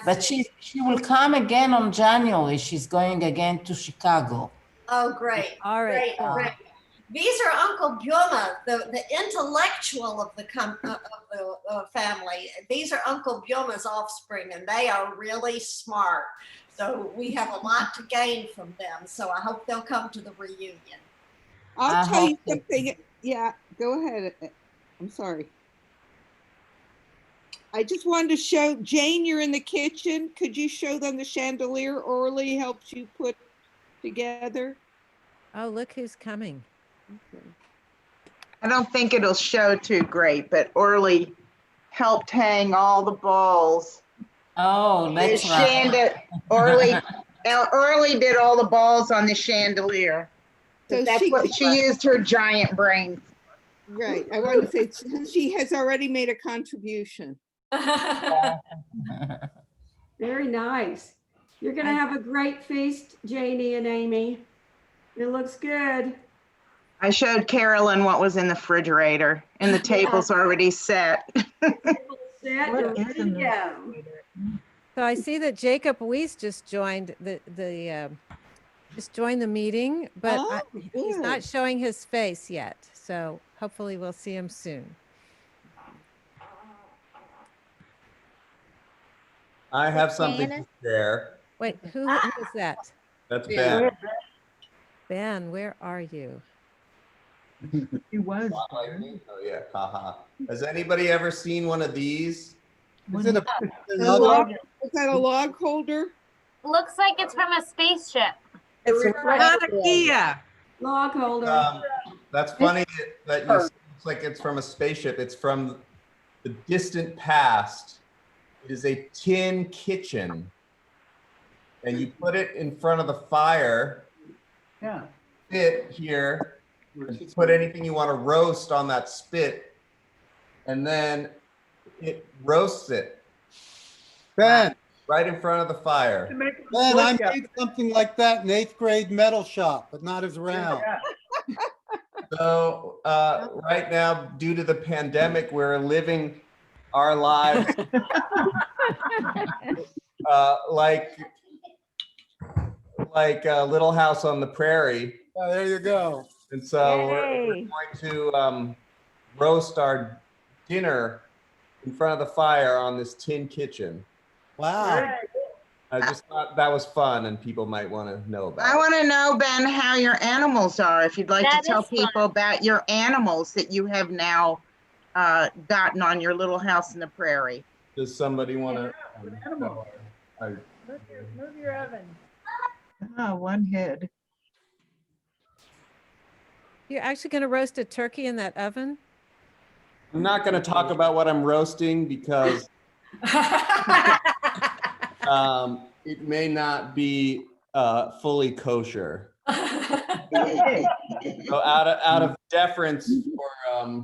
Y: But she will come again on January. She's going again to Chicago.
G: Oh, great.
F: All right.
G: Great. These are Uncle Bjorna, the intellectual of the family. These are Uncle Bjorna's offspring, and they are really smart. So we have a lot to gain from them. So I hope they'll come to the reunion.
C: I'll tell you something. Yeah, go ahead. I'm sorry. I just wanted to show, Jane, you're in the kitchen. Could you show them the chandelier Orly helped you put together?
F: Oh, look who's coming.
C: Okay.
L: I don't think it'll show too great, but Orly helped hang all the balls.
Y: Oh, that's right.
L: Orly did all the balls on the chandelier.
C: So
L: That's what she used her giant brain.
C: Right. I want to say she has already made a contribution.
Z: Very nice. You're going to have a great feast, Janie and Amy. It looks good.
L: I showed Carolyn what was in the refrigerator and the table's already set.
W: Set,
H: What
W: you're
H: is
W: ready
H: in
W: to
H: the
W: go.
H: refrigerator?
F: So I see that Jacob Weiss just joined the meeting, but
C: Oh,
F: he's not
C: good.
F: showing his face yet. So hopefully we'll see him soon.
E: I have something to
M: Janice?
E: share.
F: Wait, who is that?
E: That's
C: Yeah.
E: Ben.
F: Ben, where are you?
H: He was.
E: Oh yeah, haha. Has anybody ever seen one of these?
Q: Is it
C: A log, is that a log holder?
I: Looks like it's from a spaceship.
C: It's not a Kia.
W: Log holder.
E: That's funny that you say it looks like it's from a spaceship. It's from the distant past. It is a tin kitchen. And you put it in front of the fire.
B: Yeah.
E: Spit here. And put anything you want to roast on that spit. And then it roasts it.
Q: Ben,
E: right in front of the fire.
Q: Ben, I made something like that in 8th grade metal shop, but not as round.
E: So right now, due to the pandemic, we're living our lives like a Little House on the Prairie.
Q: Oh, there you go.
E: And so we're going to roast our dinner in front of the fire on this tin kitchen.
Q: Wow.
E: I just thought that was fun and people might want to know about
L: I
E: it.
L: want to know, Ben, how your animals are. If you'd like
I: That
L: to tell
I: is fun.
L: people about your animals that you have now gotten on your Little House in the Prairie.
E: Does somebody want to?
H: Move your oven. Oh, one head.
F: You're actually going to roast a turkey in that oven?
E: I'm not going to talk about what I'm roasting because it may not be fully kosher. So out of deference for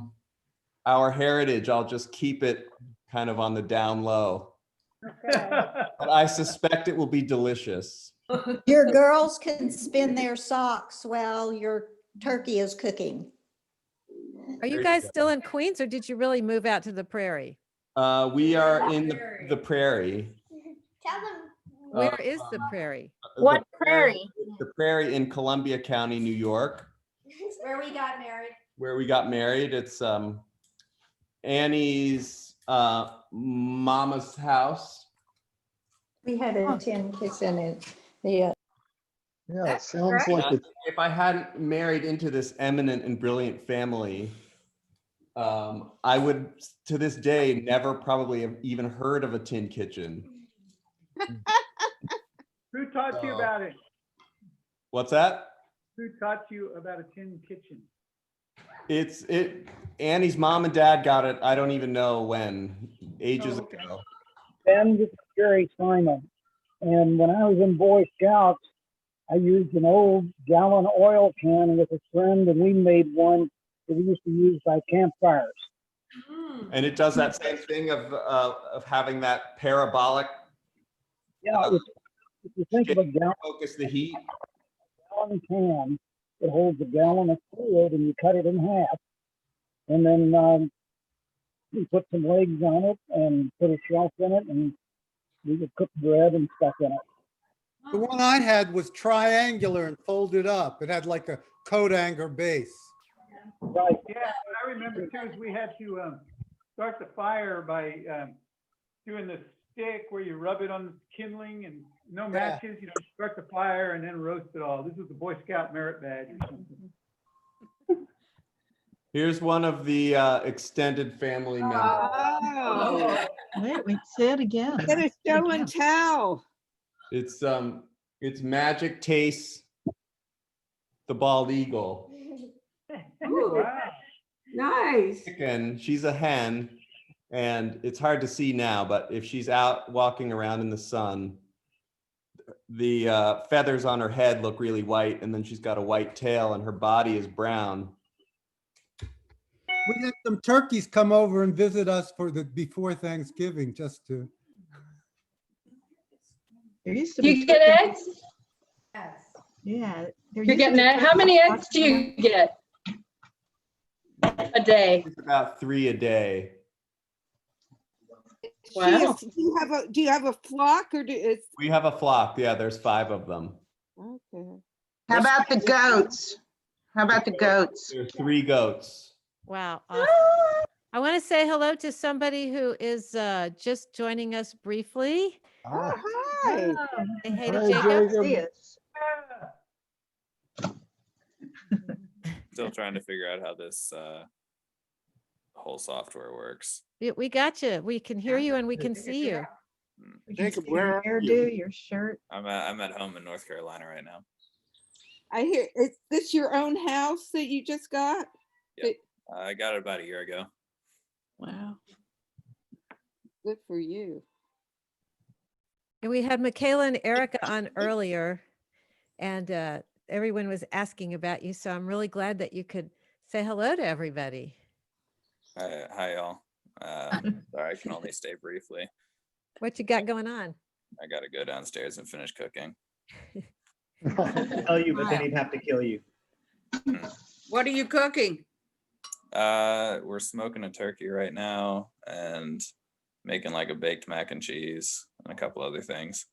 E: our heritage, I'll just keep it kind of on the down low. But I suspect it will be delicious.
J: Your girls can spin their socks while your turkey is cooking.
F: Are you guys still in Queens or did you really move out to the prairie?
E: We are in the prairie.
I: Tell them.
F: Where is the prairie?
I: What prairie?
E: The prairie in Columbia County, New York.
I: Where we got married.
E: Where we got married. It's Annie's mama's house.
X: We had a tin kitchen in the.
V: Yeah, it sounds like it.
E: If I hadn't married into this eminent and brilliant family, I would, to this day, never probably have even heard of a tin kitchen.
B: Who taught you about it?
E: What's that?
B: Who taught you about a tin kitchen?
E: Annie's mom and dad got it. I don't even know when, ages ago.
N: Ben, this is Jerry Simon. And when I was in Boy Scouts, I used an old gallon oil can with a friend, and we made one that we used to use by campfires.
E: And it does that same thing of having that parabolic.
N: Yeah, if you think of a gallon,
E: focus the heat.
N: gallon can, it holds a gallon of fluid, and you cut it in half, and then you put some legs on it and put a shelf in it, and we would cook bread and stuff in it.
Q: The one I had was triangular and folded up. It had like a coat hanger base.
B: Right. Yeah, I remember too, is we had to start the fire by doing the stick where you rub it on the kindling and no matches, you know, start the fire and then roast it all. This was the Boy Scout merit badge or something.
E: Here's one of the extended family members.
C: Oh.
H: Wait, say it again.
C: Get a show and tell.
E: It's Magic Tastes, the bald eagle.
W: Ooh, wow. Nice.
E: And she's a hen, and it's hard to see now, but if she's out walking around in the sun, the feathers on her head look really white, and then she's got a white tail, and her body is brown.
Q: We had some turkeys come over and visit us before Thanksgiving, just to.
H: There used to
X: Do
H: be
X: you get eggs?
H: Yeah.
X: You're getting that? How many eggs do you get?
A: A day.
E: It's about 3 a day.
C: Do you have a flock or
E: We have a flock. Yeah, there's 5 of them.
C: Okay.
L: How about the goats? How about the goats?
E: There's 3 goats.
F: Wow. Awesome. I want to say hello to somebody who is just joining us briefly.
C: Oh, hi.
F: Say hey to
V: Hi,
F: Jacob.
V: Jacob.
K: Still trying to figure out how this whole software works.
F: We got you. We can hear you and we can see you.
H: Jacob, where are you? Your shirt.
K: I'm at home in North Carolina right now.
C: I hear, is this your own house that you just got?
K: Yeah, I got it about a year ago.
C: Wow. Good for you.
F: And we had Michaela and Erica on earlier, and everyone was asking about you. So I'm really glad that you could say hello to everybody.
K: Hi y'all. Sorry, I can only stay briefly.
F: What you got going on?
K: I gotta go downstairs and finish cooking.
O: Tell you, but then he'd have to kill you.
C: What are you cooking?
K: We're smoking a turkey right now and making like a baked mac and cheese and a couple other things.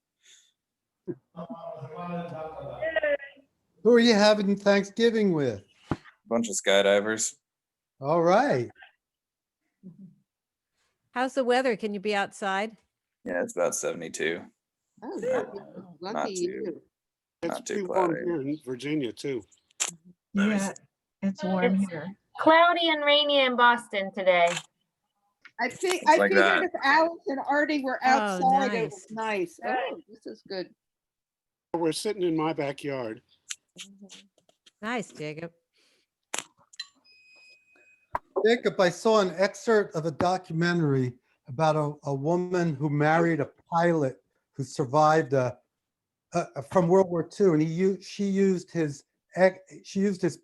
Q: Who are you having Thanksgiving with?
K: A bunch of skydivers.
Q: All right.
F: How's the weather? Can you be outside?
K: Yeah, it's about 72.
C: Oh,
K: Not
C: lucky
K: too,
C: you.
N: It's
K: not too
N: pretty warm
K: cloudy.
N: here in Virginia too.
H: Yeah, it's warm
I: It's
H: here.
I: cloudy and rainy in Boston today.
C: I
K: like
C: figured
K: that.
C: if Alice and Artie were
F: Oh,
C: outside, it
F: nice.
C: was nice. Oh, this is good.
N: We're sitting in my backyard.
F: Nice, Jacob.
Q: Jacob, I saw an excerpt of a documentary about a woman who married a pilot who survived from World War II, and she used his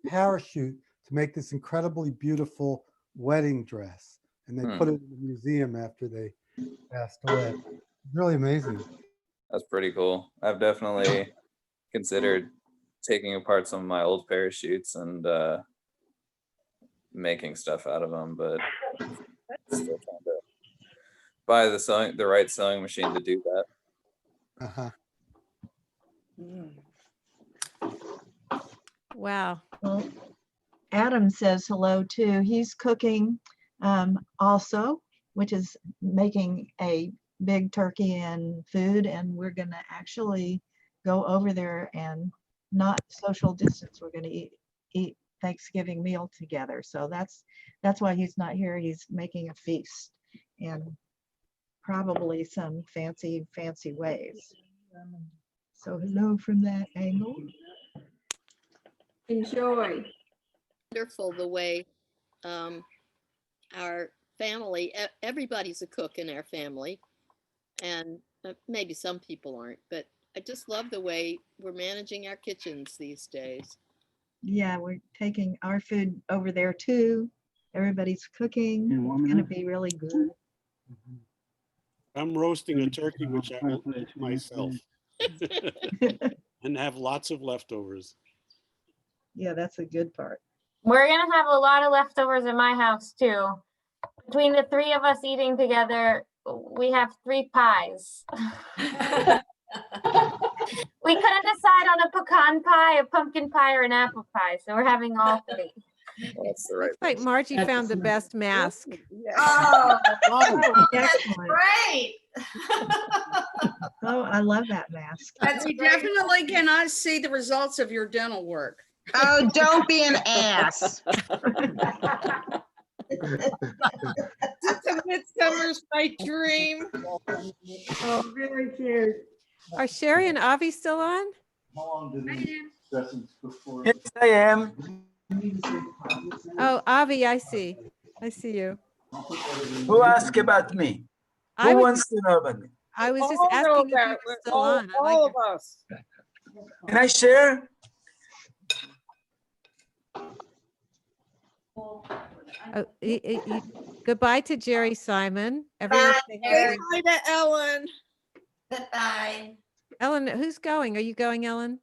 Q: parachute to make this incredibly beautiful wedding dress, and they put it in the museum after they passed away. Really amazing.
K: That's pretty cool. I've definitely considered taking apart some of my old parachutes and making stuff out of them, but still trying to buy the right sewing machine to do that.
Q: Uh-huh.
F: Wow.
H: Well, Adam says hello too. He's cooking also, which is making a big turkey and food, and we're gonna actually go over there and not social distance. We're gonna eat Thanksgiving meal together. So that's why he's not here. He's making a feast and probably some fancy ways. So hello from that angle.
X: Enjoy.
R: Wonderful the way our family, everybody's a cook in our family, and maybe some people aren't, but I just love the way we're managing our kitchens these days.
H: Yeah, we're taking our food over there too. Everybody's cooking. It's gonna be really good.
N: I'm roasting a turkey, which I will eat myself and have lots of leftovers.
H: Yeah, that's a good part.
I: We're gonna have a lot of leftovers in my house too. Between the 3 of us eating together, we have 3 pies. We couldn't decide on a pecan pie, a pumpkin pie, or an apple pie, so we're having all 3.
K: Well, that's the right.
F: Looks like Margie found the best mask.
G: Oh, that's
H: Excellent.
G: great.
H: Oh, I love that mask.
W: We definitely cannot see the results of your dental work.
L: Oh, don't be an ass.
C: It's a midsummer's night dream.
X: Oh, very cute.
F: Are Sherry and Avi still on?
O: How long did these dressings before?
T: Yes, I am.
F: Oh, Avi, I see. I see you.
T: Who asked about me?
F: I
T: Who
F: was
T: wants to know about me?
F: I was just
C: All know
F: asking if you
C: about
F: were
C: it.
F: still on. I like
C: All
F: it.
C: of us.
T: Can I share?
F: Oh, goodbye to Jerry Simon. Everyone say
C: Say
F: hi.
C: hi to Ellen.
G: Goodbye.
F: Ellen, who's going? Are you going, Ellen?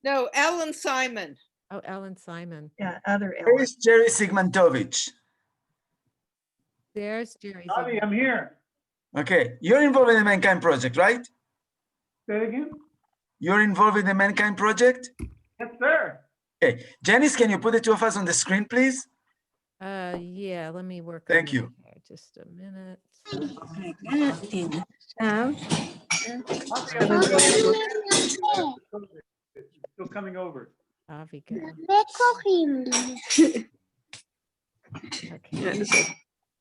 C: No, Ellen Simon.
F: Oh, Ellen Simon.
H: Yeah, other Ellen.
T: Where is Jerry Sigmantovich?
F: There's Jerry.
B: Avi, I'm here.
T: Okay, you're involved in the Mankind Project, right?
B: Say it again?
T: You're involved in the Mankind Project?
B: Yes, sir.
T: Okay, Janice, can you put the two of us on the screen, please?
F: Yeah, let me work.
T: Thank you.
F: Here. Just a minute.
B: Still coming over.
F: Avi, go.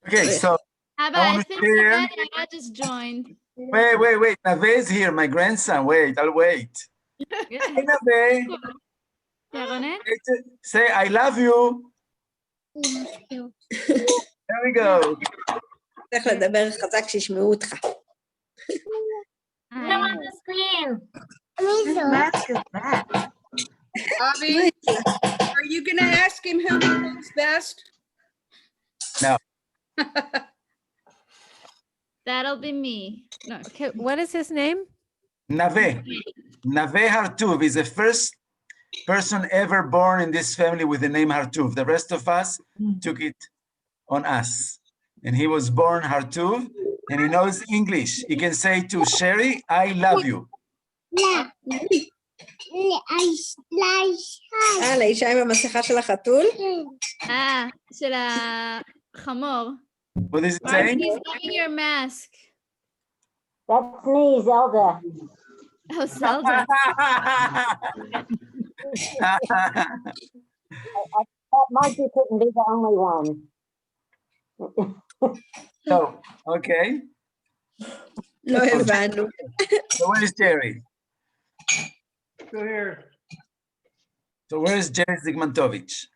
T: Okay, so
A: Abba,
T: I
A: I
T: want to
A: think
T: share.
A: I just joined.
T: Wait. Nave is here, my grandson. Wait, I'll wait. Hey, Nave.
A: Yeah, Ronen?
T: Say, I love you. There we go.
I: צריך לדבר חזק שישמעו אותך. I'm on the screen.
W: Avi, are you gonna ask him who he knows best?
T: No.
A: That'll be me. No.
F: Okay, what is his name?
T: Nave Hartuv is the first person ever born in this family with the name Hartuv. The rest of us took it on us. And he was born Hartuv, and he knows English. He can say to Sherry, I love you.
I: לאישה עם המסכה של החתול?
A: של החמור.
T: What is it saying?
A: He's giving your mask.
M: That's me, Zelda.
A: Oh, Zelda.
M: Margie couldn't be the only one.
T: So, okay.
I: לא הבנו.
T: So where is Jerry?
B: Still here.
T: So where is Jerry Zygmuntovich?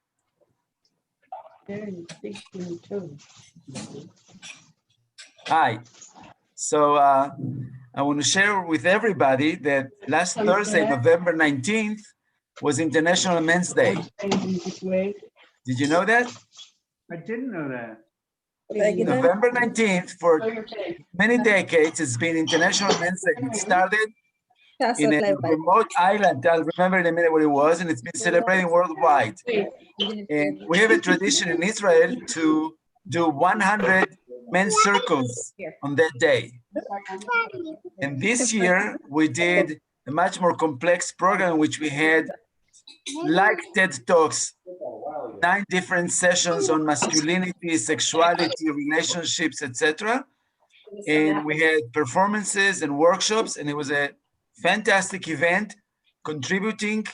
T: Hi. So I want to share with everybody that last Thursday, November 19th, was International Men's Day. Did you know that?
B: I didn't know that.
T: November 19th, for many decades, it's been International Men's Day. It started in a remote island. I'll remember in a minute what it was, and it's been celebrated worldwide. And we have a tradition in Israel to do 100 men's circles on that day. And this year, we did a much more complex program in which we had, like TED Talks, 9 different sessions on masculinity, sexuality, relationships, etc. And we had performances and workshops, and it was a fantastic event contributing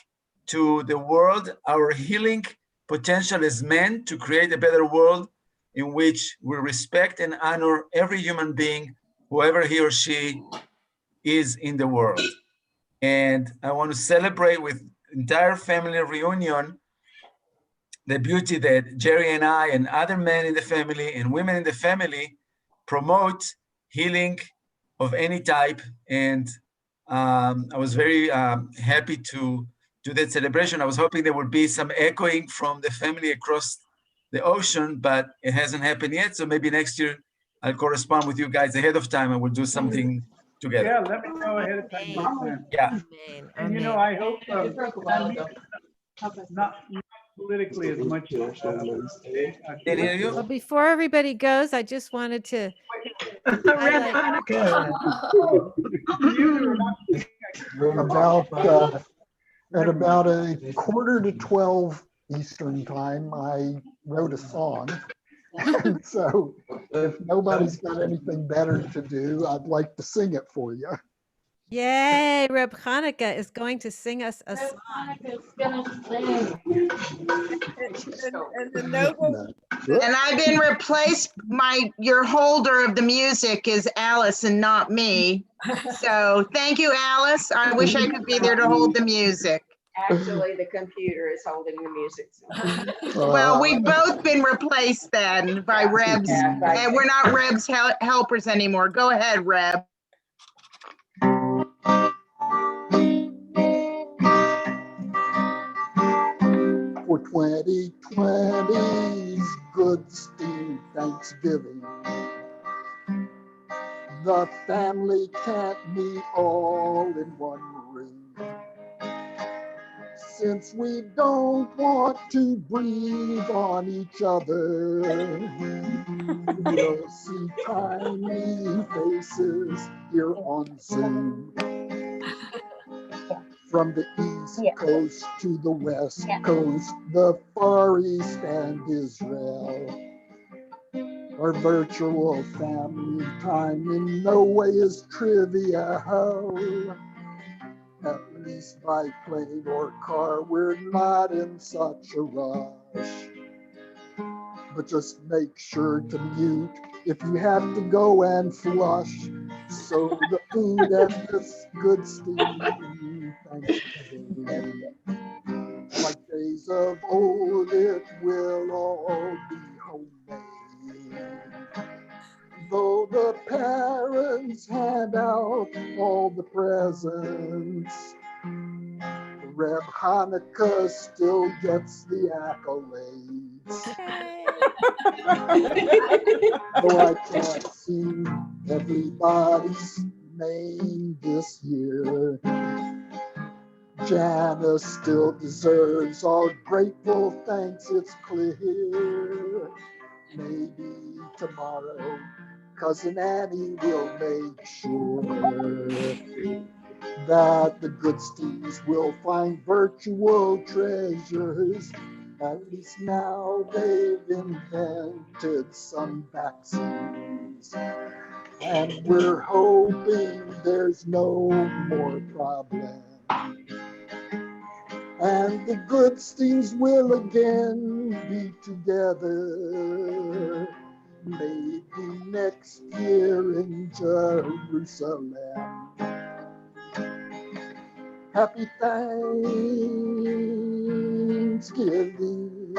T: to the world, our healing potential as men to create a better world in which we respect and honor every human being, whoever he or she is in the world. And I want to celebrate with entire family reunion the beauty that Jerry and I and other men in the family and women in the family promote healing of any type. And I was very happy to do that celebration. I was hoping there would be some echoing from the family across the ocean, but it hasn't happened yet. So maybe next year I'll correspond with you guys ahead of time and we'll do something together.
B: Yeah, let me know ahead of time.
T: Yeah.
B: And you know, I hope not politically as much as
T: Can hear you?
F: Well, before everybody goes, I just wanted to highlight.
V: At about a 11:45 Eastern time, I wrote a song. So if nobody's got anything better to do, I'd like to sing it for you.
F: Yay, Reb Hanukkah is going to sing us a song.
L: And I've been replaced, your holder of the music is Alice and not me. So thank you, Alice. I wish I could be there to hold the music.
W: Actually, the computer is holding the music.
L: Well, we've both been replaced then by Rebs, and we're not Rebs helpers anymore. Go ahead, Reb.
V: For 2020's Goodstein Thanksgiving, the family can't meet all in one ring. since we don't want to breathe on each other. We'll see tiny faces here on Zoom. From the East Coast to the West Coast, the Far East and Israel. Our virtual family time in no way is trivial. At least by plane or car, we're not in such a rush. But just make sure to mute if you have to go and flush. So the food at this Goodstein Thanksgiving, like days of old, it will all be homemade. Though the parents hand out all the presents, the Reb Hanukkah still gets the accolades. Though I can't see everybody's name this year, Janice still deserves our grateful thanks, it's clear. Maybe tomorrow, Cousin Annie will make sure that the Goodsteins will find virtual treasures. At least now they've invented some vaccines. And we're hoping there's no more problem. And the Goodsteins will again be together, maybe next year in Jerusalem. Happy Thanksgiving.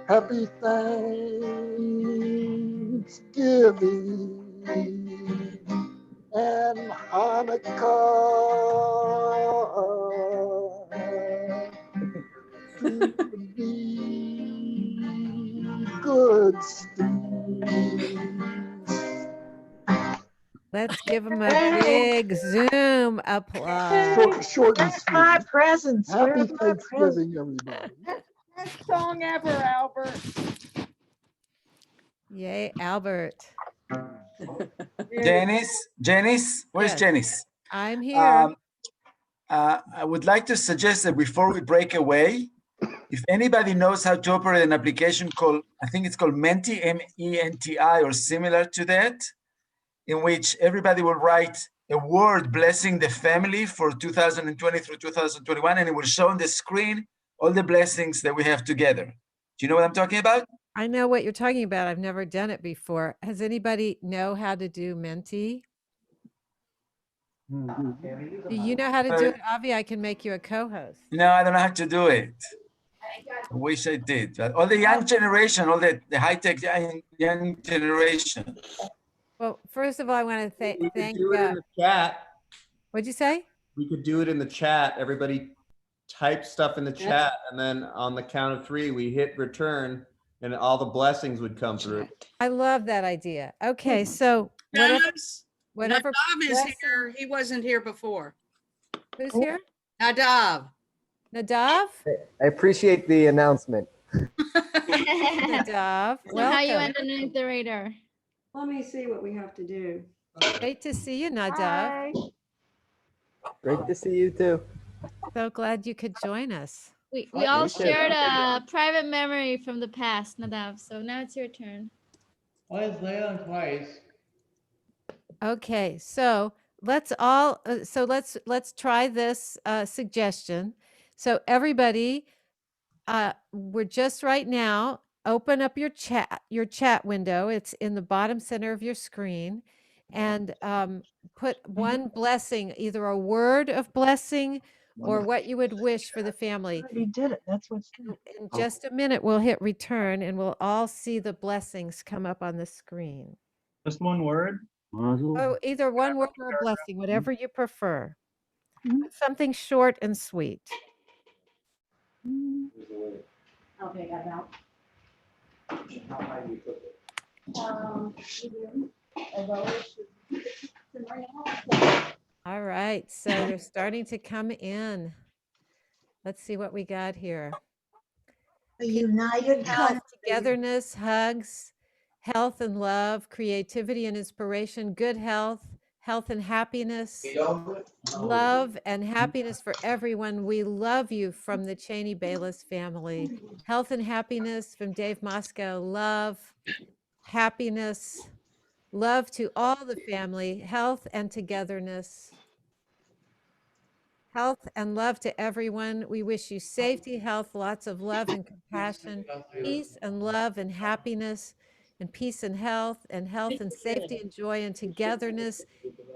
V: Happy Thanksgiving and Hanukkah to the Goodsteins.
F: Let's give them a big Zoom applause.
V: Short and sweet.
H: My presents.
V: Happy Thanksgiving, everybody.
W: Best song ever, Albert.
F: Yay, Albert.
T: Janice, where's
F: Yes.
T: Janice?
F: I'm here.
T: I would like to suggest that before we break away, if anybody knows how to operate an application called, I think it's called Menti, M-E-N-T-I, or similar to that, in which everybody will write a word blessing the family for 2020 through 2021, and it will show on the screen all the blessings that we have together. Do you know what I'm talking about?
F: I know what you're talking about. I've never done it before. Has anybody know how to do Menti? Do you know how to do it, Avi? I can make you a co-host.
T: No, I don't know how to do it. I wish I did. But all the young generation, all the high-tech young generation.
F: Well, first of all, I want to thank.
E: We could do it in the chat.
F: What'd you say?
E: We could do it in the chat. Everybody type stuff in the chat, and then on the count of 3, we hit return, and all the blessings would come through.
F: I love that idea. Okay, so whatever
W: Nadav is
F: blessing-
W: here. He wasn't here before.
F: Who's here?
W: Nadav.
F: Nadav?
D: I appreciate the announcement.
F: Nadav,
A: So how you
F: welcome.
A: underneath the radar?
W: Let me see what we have to do.
F: Great to see you, Nadav.
D: Great to see you too.
F: So glad you could join us.
A: We all
D: Me too.
A: shared a private memory from the past, Nadav. So now it's your turn.
O: Why is Leon twice?
F: Okay, so let's all let's try this suggestion. So everybody, we're just right now, open up your chat window. It's in the bottom center of your screen, and put one blessing, either a word of blessing or what you would wish for the family.
H: Already did it. That's what's good.
F: In just a minute, we'll hit return and we'll all see the blessings come up on the screen.
O: Just one word?
F: Oh, either one word or a blessing, whatever you prefer. Something short and sweet.
W: Okay, got it out.
F: All right, so they're starting to come in. Let's see what we got here.
J: A united
F: Health,
J: country.
F: togetherness, hugs, health and love, creativity and inspiration, good health, health and happiness, love and happiness for everyone. We love you from the Cheney Bayless family. Health and happiness from Dave Moscow. Love, happiness, love to all the family, health and togetherness. Health and love to everyone. We wish you safety, health, lots of love and compassion, peace and love and happiness, and peace and health and safety and joy and togetherness,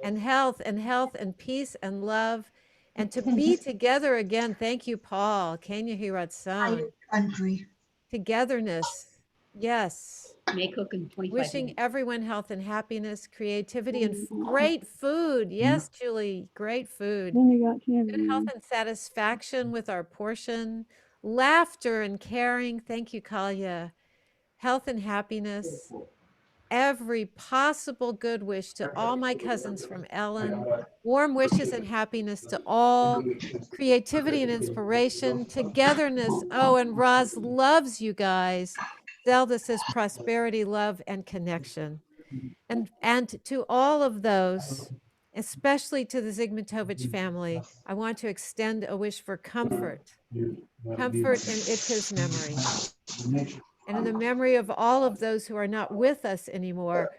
F: and health and peace and love, and to be together again. Thank you, Paul. Kenya Hiratson.
J: Country.
F: Togetherness. Yes.
J: May cook in 25
F: Wishing
J: minutes.
F: everyone health and happiness, creativity, and great food. Yes, Julie, great food. Good health and satisfaction with our portion. Laughter and caring. Thank you, Kalia. Health and happiness. Every possible good wish to all my cousins from Ellen. Warm wishes and happiness to all. Creativity and inspiration. Togetherness. Oh, and Roz loves you guys. Zelda says prosperity, love, and connection. And to all of those, especially to the Zygmuntovich family, I want to extend a wish for comfort. Comfort in Itka's memory. And in the memory of all of those who are not with us anymore.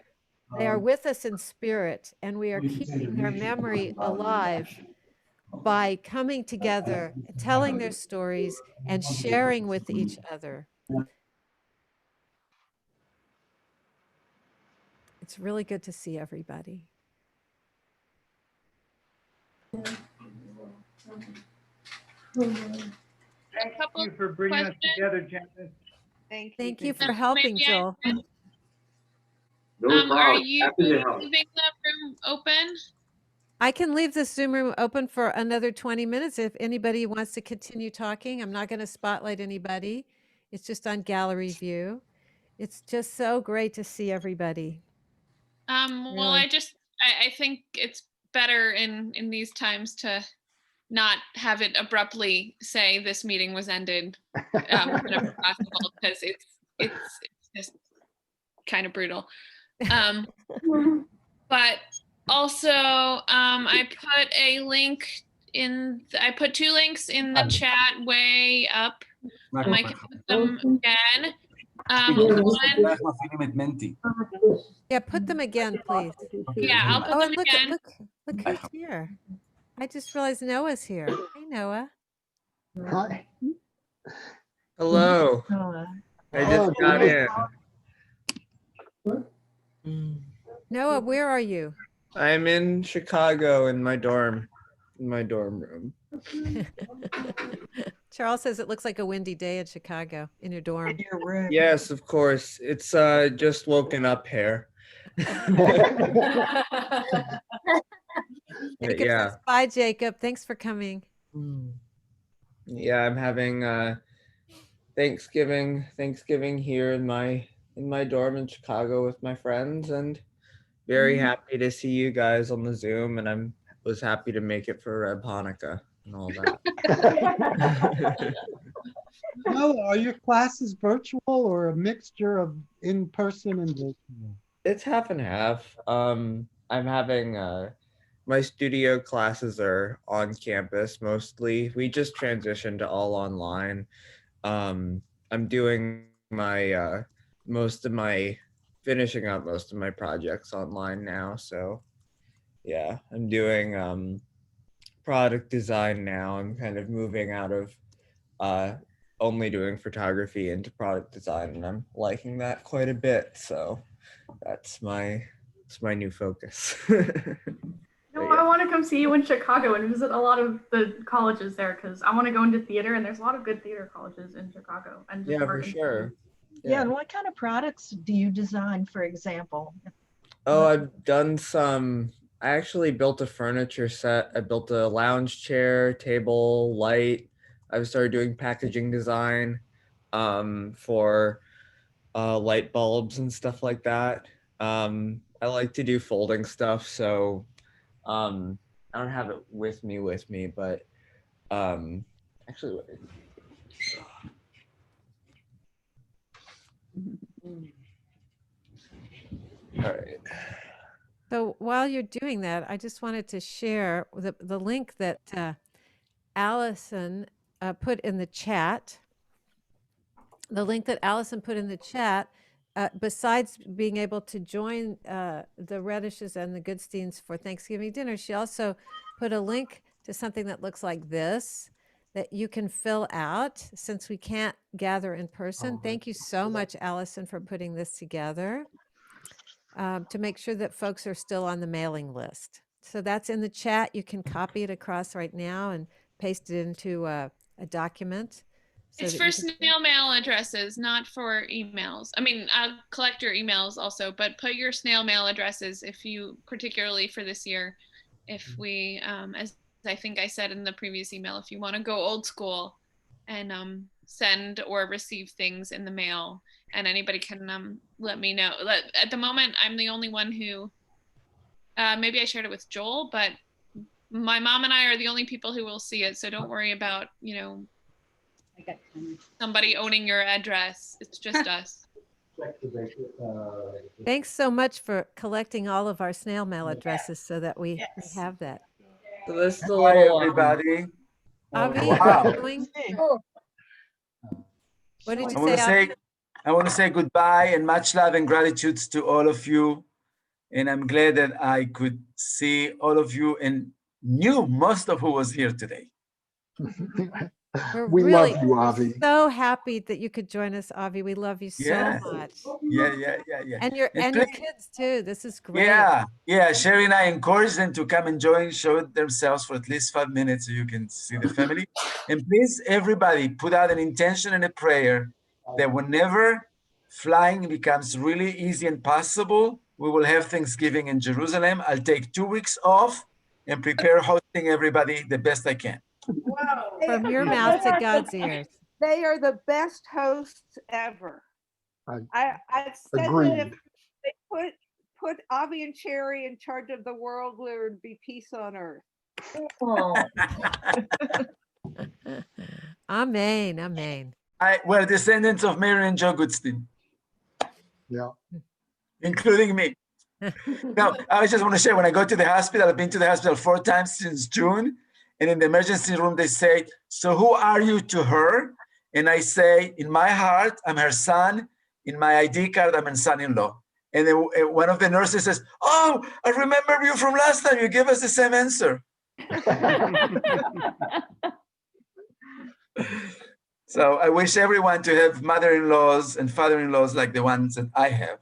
F: They are with us in spirit, and we are keeping their memory alive by coming together, telling their stories, and sharing with each other. It's really good to see everybody.
B: Thank you for bringing us together, Janice.
F: Thank you for helping, Joel.
I: Are you leaving the room open?
F: I can leave the Zoom room open for another 20 minutes if anybody wants to continue talking. I'm not going to spotlight anybody. It's just on gallery view. It's just so great to see everybody.
I: Well,
F: Really.
I: I think it's better in these times to not have it abruptly say this meeting was ended whenever possible, because it's just kind of brutal. But also, I put two links in the chat way up. I can put them again.
F: Yeah, put them again, please.
I: Yeah, I'll put them
F: look,
I: again.
F: Look who's here. I just realized Noah's here. Hey, Noah.
V: Hi.
P: Hello. I just got in.
F: Noah, where are you?
P: I'm in Chicago in my dorm room.
F: Charles says it looks like a windy day in Chicago in your dorm.
P: Yes, of course. It's just woken up here.
F: Jacob
P: Yeah.
F: says, bye, Jacob. Thanks for coming.
P: Yeah, I'm having Thanksgiving here in my dorm in Chicago with my friends, and very happy to see you guys on the Zoom, and was happy to make it for Reb Hanukkah and all that.
Q: No, are your classes virtual or a mixture of in-person and virtual?
P: It's half and half. I'm having my studio classes are on campus mostly. We just transitioned to all online. I'm doing my finishing up most of my projects online now. So yeah, I'm doing product design now. I'm kind of moving out of only doing photography into product design, and I'm liking that quite a bit. So that's my new focus.
S: No, I want to come see you in Chicago and visit a lot of the colleges there, because I want to go into theater, and there's a lot of good theater colleges in Chicago. And just
P: Yeah, for sure.
H: Yeah, and what kind of products do you design, for example?
P: Oh, I've done some. I actually built a furniture set. I built a lounge chair, table, light. I've started doing packaging design for light bulbs and stuff like that. I like to do folding stuff, so I don't have it with me, but Actually, wait. All right.
F: So while you're doing that, I just wanted to share the link that Allison put in the chat. The link that Allison put in the chat, besides being able to join the Redishes and the Goodsteins for Thanksgiving dinner, she also put a link to something that looks like this that you can fill out since we can't gather in person. Thank you so much, Allison, for putting this together to make sure that folks are still on the mailing list. So that's in the chat. You can copy it across right now and paste it into a document. So
I: It's
F: that
I: for
F: you can-
I: snail mail addresses, not for emails. I mean, I'll collect your emails also, but put your snail mail addresses if you, particularly for this year, if we, as I think I said in the previous email, if you want to go old school and send or receive things in the mail, and anybody can let me know. At the moment, I'm the only one who, maybe I shared it with Joel, but my mom and I are the only people who will see it. So don't worry about, somebody owning your address. It's just us.
F: Thanks so much for collecting all of our snail mail addresses so that we have that.
P: So this is a
T: Hi,
P: little.
T: everybody.
F: Avi,
T: Wow.
F: how are you doing? What did
T: I
F: you
T: want
F: say,
T: to
F: Avi?
T: say, I want to say goodbye and much love and gratitude to all of you. And I'm glad that I could see all of you and knew most of who was here today.
F: We're
V: We
F: really
V: love you, Avi.
F: so happy that you could join us, Avi. We love you so
T: Yeah.
F: much.
T: Yeah.
F: And your
T: please,
F: kids too. This is great.
T: Yeah. Sherry and I encourage them to come and join, show themselves for at least 5 minutes so you can see the family. And please, everybody, put out an intention and a prayer that whenever flying becomes really easy and possible, we will have Thanksgiving in Jerusalem. I'll take 2 weeks off and prepare hosting everybody the best I can.
C: Wow.
F: From your mouth to God's ears.
C: They are the best hosts ever. I said
V: agreed.
C: that if they put Avi and Cherry in charge of the world, there would be peace on earth.
F: Amen. Amen.
T: We're descendants of Mary and Joe Goodstein.
V: Yeah.
T: Including me. No, I just want to share, when I go to the hospital, I've been to the hospital 4 times since June. And in the emergency room, they say, so who are you to her? And I say, in my heart, I'm her son. In my ID card, I'm her son-in-law. And then one of the nurses says, oh, I remember you from last time. You gave us the same answer. So I wish everyone to have mother-in-laws and father-in-laws like the ones that I have.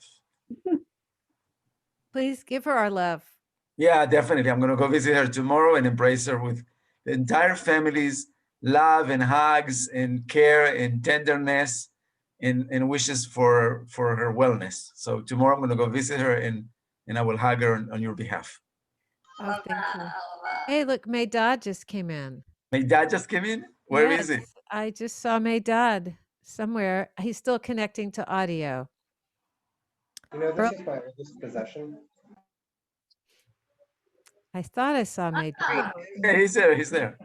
F: Please give her our love.
T: Yeah, definitely. I'm going to go visit her tomorrow and embrace her with the entire family's love and hugs and care and tenderness and wishes for her wellness. So tomorrow I'm going to go visit her and I will hug her on your behalf.
F: Oh, thank you. Hey, look, May Dodd just came in.
T: My dad just came in? Where is he?
F: I just saw May Dodd somewhere. He's still connecting to audio.
D: You know, this is my oldest possession.
F: I thought I saw May Dodd.
T: Yeah, he's there. He's there.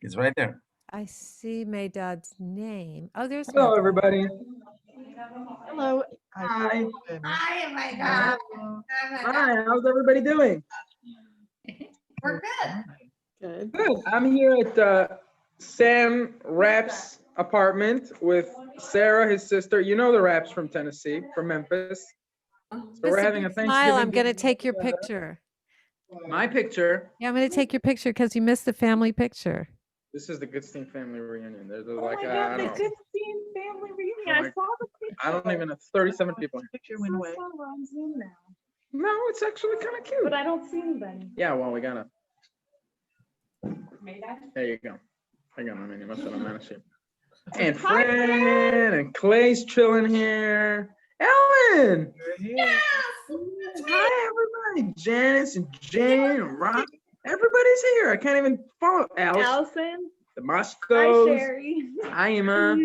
T: He's right there.
F: I see May Dodd's name. Oh, there's
O: Hello,
F: May Dodd.
O: everybody.
H: Hello.
O: Hi.
G: Hi, oh my God.
O: Hi, how's everybody doing?
G: We're good.
O: Good. I'm here at Sam Rapp's apartment with Sarah, his sister. You know the Rapps from Tennessee, from Memphis. So we're having a Thanksgiving
F: Smile, I'm going to
O: dinner
F: take your
O: together.
F: picture.
O: My picture.
F: Yeah, I'm going to take your picture because you missed the family picture.
O: This is the Goodstein family reunion. There's like,
S: Oh my
O: I
S: God, the
O: don't know.
S: Goodstein family reunion.
O: Oh
S: I
O: my-
S: saw the picture.
O: I don't even know, 37 people.
S: Picture went away. On Zoom now.
O: No, it's actually kind of cute.
S: But I don't see anybody.
O: Yeah, well, we gotta. There you go. Hang on, I mean, you must have managed it. And Fran and Clay's chilling here. Ellen!
G: Yes!
O: Hi, everybody. Janice and Jane and Rob. Everybody's here. I can't even follow.
S: Allison.
O: The
S: Hi,
O: Moscows.
S: Sherry.
O: Hi, Emma.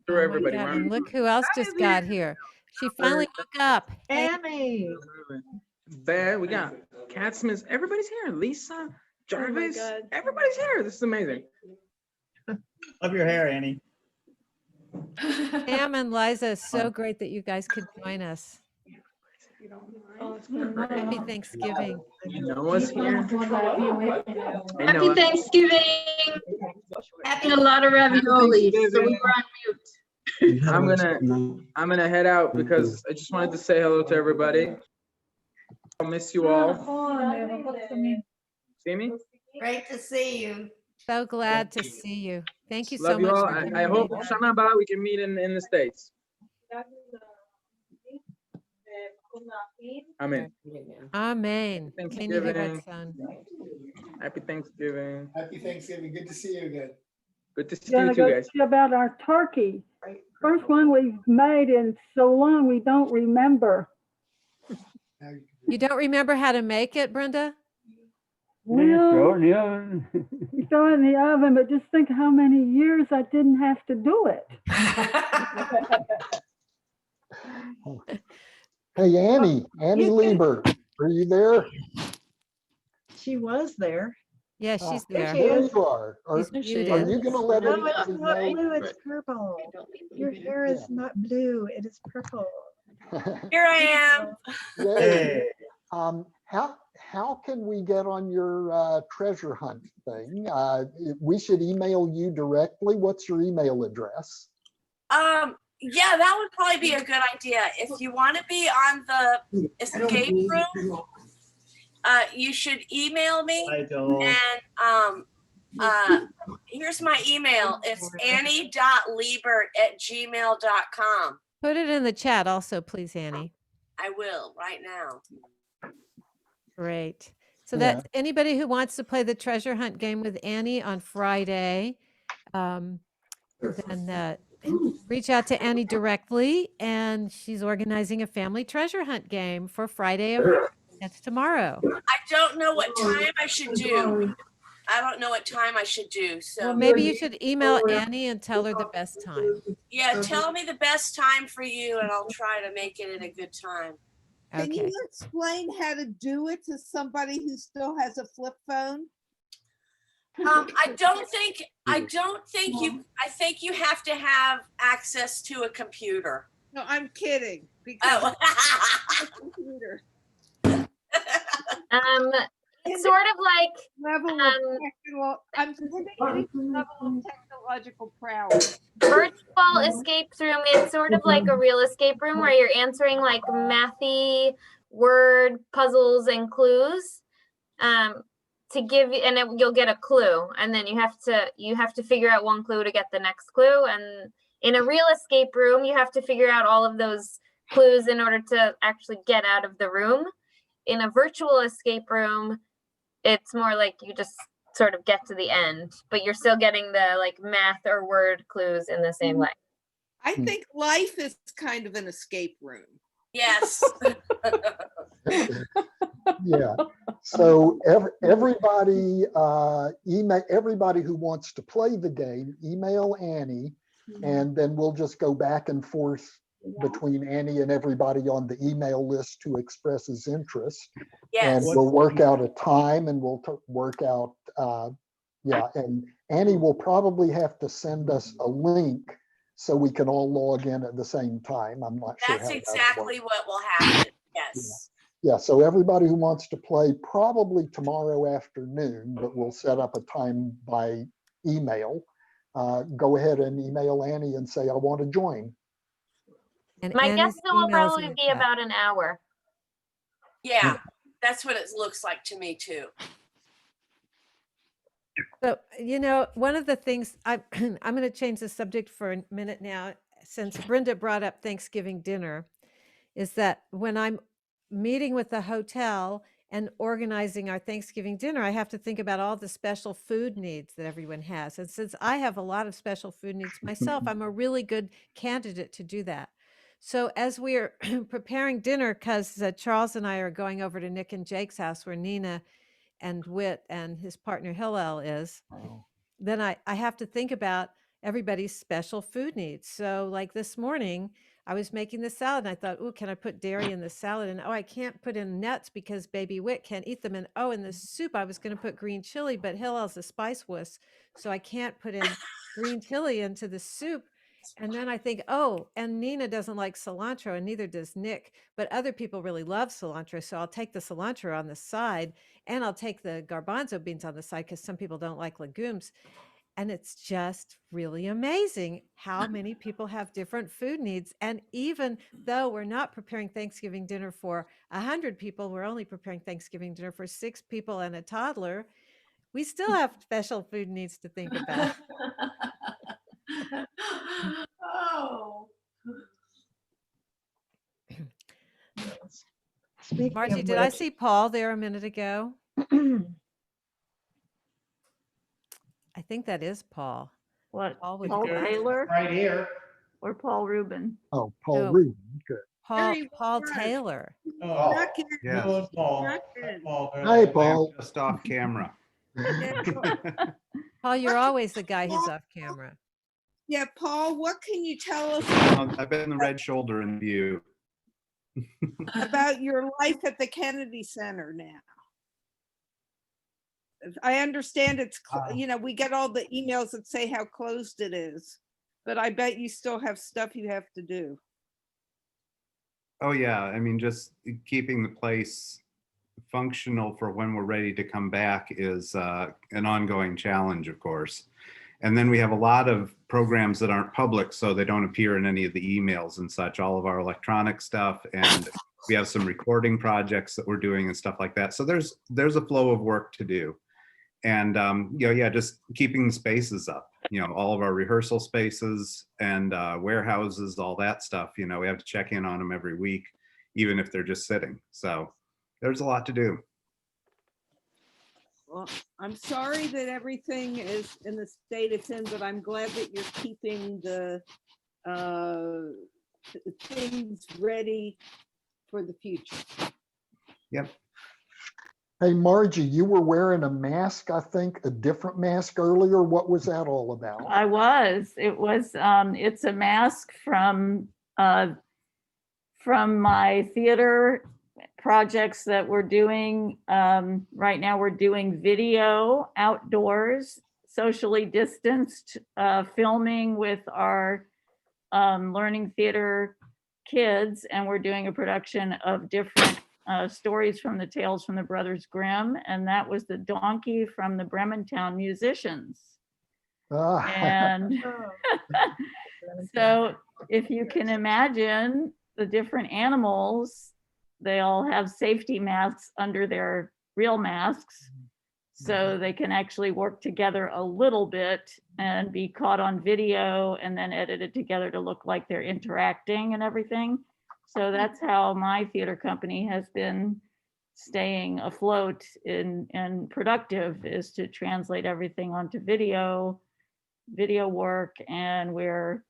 O: Sure, everybody.
F: God, and look who else just got here. She finally woke up.
H: Annie.
O: Bad. We got Cat Smith. Everybody's here. Lisa, Jarvis.
S: God.
O: Everybody's here. This is amazing.
K: Love your hair, Annie.
F: Pam and Liza, so great that you guys could join us. Happy Thanksgiving.
O: Noah's here. Hey,
S: Happy
O: Noah.
S: Thanksgiving. Happy a lot of ravioli. So we were on mute.
O: I'm gonna head out because I just wanted to say hello to everybody. I'll miss you all. See me?
G: Great to see you.
F: So glad to see you. Thank you so
O: Love you
F: much.
O: all.
F: for
O: I
F: joining
O: hope
F: me.
O: Shana Ba we can meet in the States. Amen.
F: Amen. Can you hear
O: Thanksgiving.
F: that sound?
O: Happy Thanksgiving.
V: Happy Thanksgiving. Good to see you again.
O: Good to see
N: Gonna
O: you too,
N: go
O: guys.
N: see about our turkey. First one we've made in so long we don't remember.
F: You don't remember how to make it, Brenda?
B: Throw it
N: Well,
B: in the oven.
N: you throw it in the oven, but just think how many years I didn't have to do it.
V: Hey, Annie Lieber, are you there?
H: She was there.
F: Yeah, she's
H: There
F: there.
H: she is.
V: You are. Are
F: She's
V: you
F: muted.
V: going to let
H: No,
V: everybody
H: it's not
V: know?
H: blue, it's purple. Your hair is not blue, it is purple.
R: Here I am.
V: Yay. How can we get on your treasure hunt thing? We should email you directly. What's your email address?
R: Yeah, that would probably be a good idea. If you want to be on the escape room, you should email me. And here's my email. It's annie.liebert@gmail.com.
F: Put it in the chat also, please, Annie.
R: I will right now.
F: Great. So
V: Yeah.
F: that's anybody who wants to play the treasure hunt game with Annie on Friday, then reach out to Annie directly, and she's organizing a family treasure hunt game for Friday. That's tomorrow.
R: I don't know what time I should do. I don't know what time I should do. So
F: Well, maybe you should email Annie and tell her the best time.
R: yeah, tell me the best time for you, and I'll try to make it at a good time.
C: Can
F: Okay.
C: you explain how to do it to somebody who still has a flip phone?
R: I think you have to have access to a computer.
C: No, I'm kidding. Because computer.
S: It's sort of like
C: level of technical, I'm thinking level of technological prowess.
S: virtual escape room. It's sort of like a real escape room where you're answering like mathy word puzzles and clues to give you, and you'll get a clue, and then you have to figure out one clue to get the next clue. And in a real escape room, you have to figure out all of those clues in order to actually get out of the room. In a virtual escape room, it's more like you just sort of get to the end, but you're still getting the like math or word clues in the same way.
C: I think life is kind of an escape room.
R: Yes.
V: Yeah. So everybody email everybody who wants to play the game, email Annie, and then we'll just go back and forth between Annie and everybody on the email list who expresses interest.
R: Yes.
V: And we'll work out a time, and we'll work out, and Annie will probably have to send us a link so we can all log in at the same time. I'm not sure.
R: That's exactly what will happen. Yes.
V: Yeah, so everybody who wants to play probably tomorrow afternoon, but we'll set up a time by email. Go ahead and email Annie and say, I want to join.
F: And
S: My guess
F: Annie's
S: is it will
F: email is in
S: probably
F: the
S: be
F: chat.
S: about an hour.
R: Yeah, that's what it looks like to me too.
F: So, one of the things I'm going to change the subject for a minute now, since Brenda brought up Thanksgiving dinner, is that when I'm meeting with the hotel and organizing our Thanksgiving dinner, I have to think about all the special food needs that everyone has. And since I have a lot of special food needs myself, I'm a really good candidate to do that. So as we're preparing dinner, because Charles and I are going over to Nick and Jake's house where Nina and Whit and his partner Hillel is, then I have to think about everybody's special food needs. So like this morning, I was making the salad and I thought, oh, can I put dairy in the salad? And I can't put in nuts because baby Whit can't eat them. And in the soup, I was going to put green chili, but Hillel's a spice wuss, so I can't put in green chili into the soup. And then I think, oh, and Nina doesn't like cilantro, and neither does Nick, but other people really love cilantro. So I'll take the cilantro on the side, and I'll take the garbanzo beans on the side because some people don't like legumes. And it's just really amazing how many people have different food needs. And even though we're not preparing Thanksgiving dinner for 100 people, we're only preparing Thanksgiving dinner for 6 people and a toddler, we still have special food needs to think about.
G: Oh.
H: Speaking
F: Margie,
H: of
F: did I
H: which,
F: see Paul there a minute ago? I think that is Paul.
K: What?
F: Paul with
K: Paul
F: glasses.
K: Taylor
V: Right here.
K: or Paul Rubin?
V: Oh, Paul
F: No.
V: Rubin, good.
F: Paul Taylor.
V: Oh,
M: Yes.
V: Hi, Paul.
M: Just off camera.
F: Paul, you're always the guy who's off camera.
C: Yeah, Paul, what can you tell us
M: I've been the red shoulder in view.
C: about your life at the Kennedy Center now? I understand it's, we get all the emails that say how closed it is, but I bet you still have stuff you have to do.
M: Oh yeah, I mean, just keeping the place functional for when we're ready to come back is an ongoing challenge, of course. And then we have a lot of programs that aren't public, so they don't appear in any of the emails and such, all of our electronic stuff. And we have some recording projects that we're doing and stuff like that. So there's a flow of work to do. And, just keeping the spaces up, all of our rehearsal spaces and warehouses, all that stuff, we have to check in on them every week, even if they're just sitting. So there's a lot to do.
C: Well, I'm sorry that everything is in the state it's in, but I'm glad that you're keeping the things ready for the future.
M: Yep.
V: Hey, Margie, you were wearing a mask, I think, a different mask earlier. What was that all about?
K: I was. It was. It's a mask from my theater projects that we're doing. Right now, we're doing video outdoors, socially distanced filming with our learning theater kids, and we're doing a production of different stories from the Tales from the Brothers Grimm, and that was the donkey from the Brementown musicians. And so if you can imagine the different animals, they all have safety masks under their real masks, so they can actually work together a little bit and be caught on video and then edited together to look like they're interacting and everything. So that's how my theater company has been staying afloat and productive, is to translate everything onto video work. And we've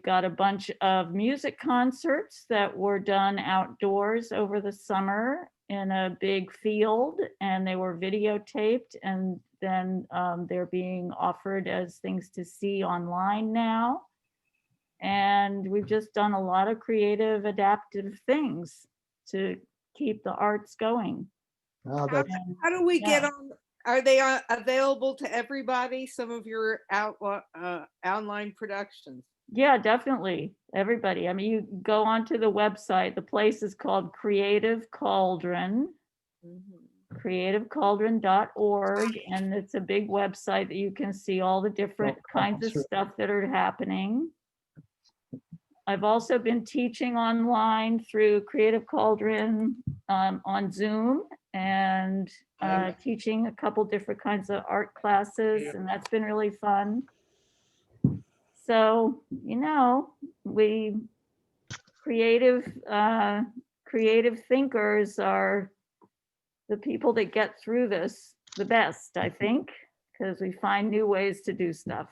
K: got a bunch of music concerts that were done outdoors over the summer in a big field, and they were videotaped, and then they're being offered as things to see online now. And we've just done a lot of creative, adaptive things to keep the arts going.
V: Oh,
C: How do we get on? Are they available to everybody? Some of your online productions?
K: Yeah, definitely. Everybody. I mean, you go onto the website. The place is called Creative Cauldron, creativecauldron.org. And it's a big website that you can see all the different kinds of stuff that are happening. I've also been teaching online through Creative Cauldron on Zoom, and teaching a couple different kinds of art classes, and that's been really fun. So, we creative thinkers are the people that get through this the best, I think, because we find new ways to do stuff.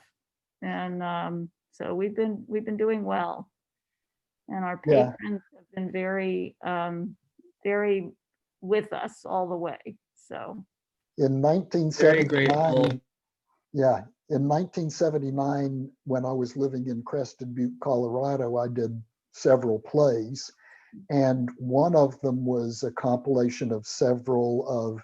K: And so we've been doing well. And our patrons have been very, very with us all the way. So
V: in 1979, in 1979, when I was living in Crested Butte, Colorado, I did several plays, and one of them was a compilation of several of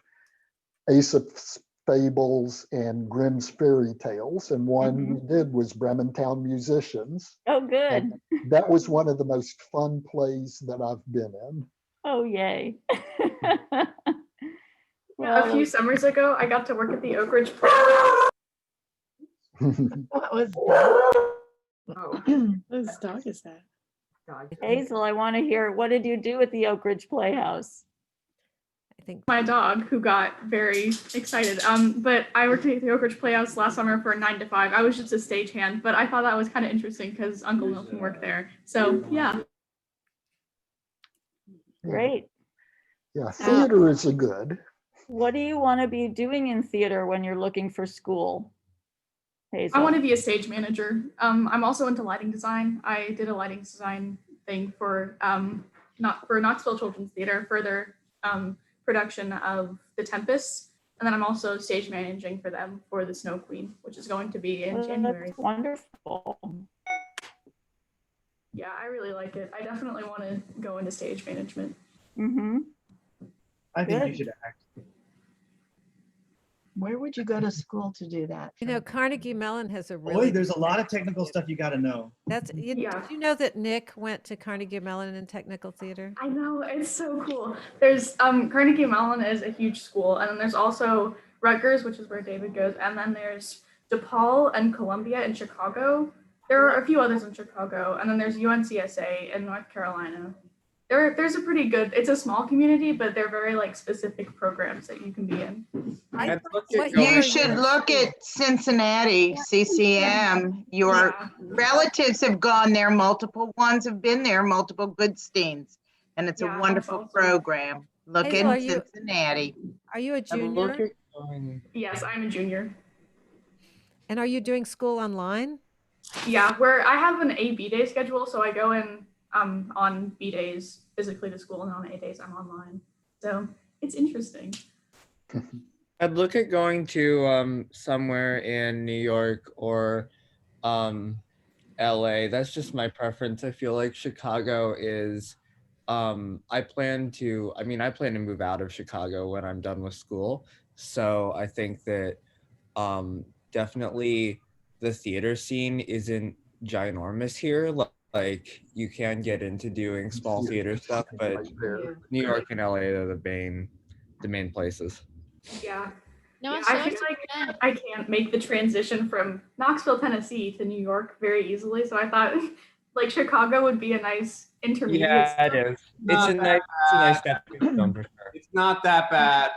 V: Aesop's fables and Grimm's fairy tales. And one we did was Bremerton Musicians.
K: Oh, good.
V: And that was one of the most fun plays that I've been in.
K: Oh, yay.
E: Yeah, a few summers ago, I got to work at the Oak Ridge Playhouse.
H: What was that?
E: Oh, whose dog is that?
K: Hazel, I want to hear, what did you do at the Oak Ridge Playhouse?
F: I think
E: my dog, who got very excited. But I worked at the Oak Ridge Playhouse last summer for 9 to 5. I was just a stagehand, but I thought that was kind of interesting because Uncle Milton worked there. So yeah.
K: Great.
V: Yeah, theater is a good.
K: What do you want to be doing in theater when you're looking for school? Hazel.
E: I want to be a stage manager. I'm also into lighting design. I did a lighting design thing for Knoxville Children's Theater for their production of The Tempest. And then I'm also stage managing for them for The Snow Queen, which is going to be in January.
K: That's wonderful.
E: Yeah, I really like it. I definitely want to go into stage management.
K: Mm-hmm.
L: I think you should act.
H: Where would you go to school to do that?
F: You know, Carnegie Mellon has a really.
L: Boy, there's a lot of technical stuff you got to know.
F: That's you, Did you know that Nick went to Carnegie Mellon in technical theater?
E: I know, it's so cool. There's Carnegie Mellon is a huge school, and then there's also Rutgers, which is where David goes, and then there's DePaul and Columbia in Chicago. There are a few others in Chicago, and then there's UNCSA in North Carolina. There's a pretty good, it's a small community, but they're very like specific programs that you can be in.
W: You should look at Cincinnati, CCM. Your relatives have gone there, multiple ones have been there, multiple Goodsteins, and it's a wonderful program. Look
F: Hazel,
W: in Cincinnati.
F: Are you a junior?
E: Yes, I'm a junior.
F: And are you doing school online?
E: Yeah, where I have an A-B day schedule, so I go in on B days physically to school, and on A days I'm online. So it's interesting.
P: I'd look at going to somewhere in New York or LA. That's just my preference. I feel like Chicago is I plan to move out of Chicago when I'm done with school. So I think that definitely the theater scene isn't ginormous here. Like you can get into doing small theater stuff, but New York and LA are the main places.
E: Yeah.
S: No,
E: Yeah, I feel like I can't make the transition from Knoxville, Tennessee to New York very easily. So I thought like Chicago would be a nice intermediate.
P: Yeah, it is. It's a nice stepping stone for sure.
U: It's not that bad.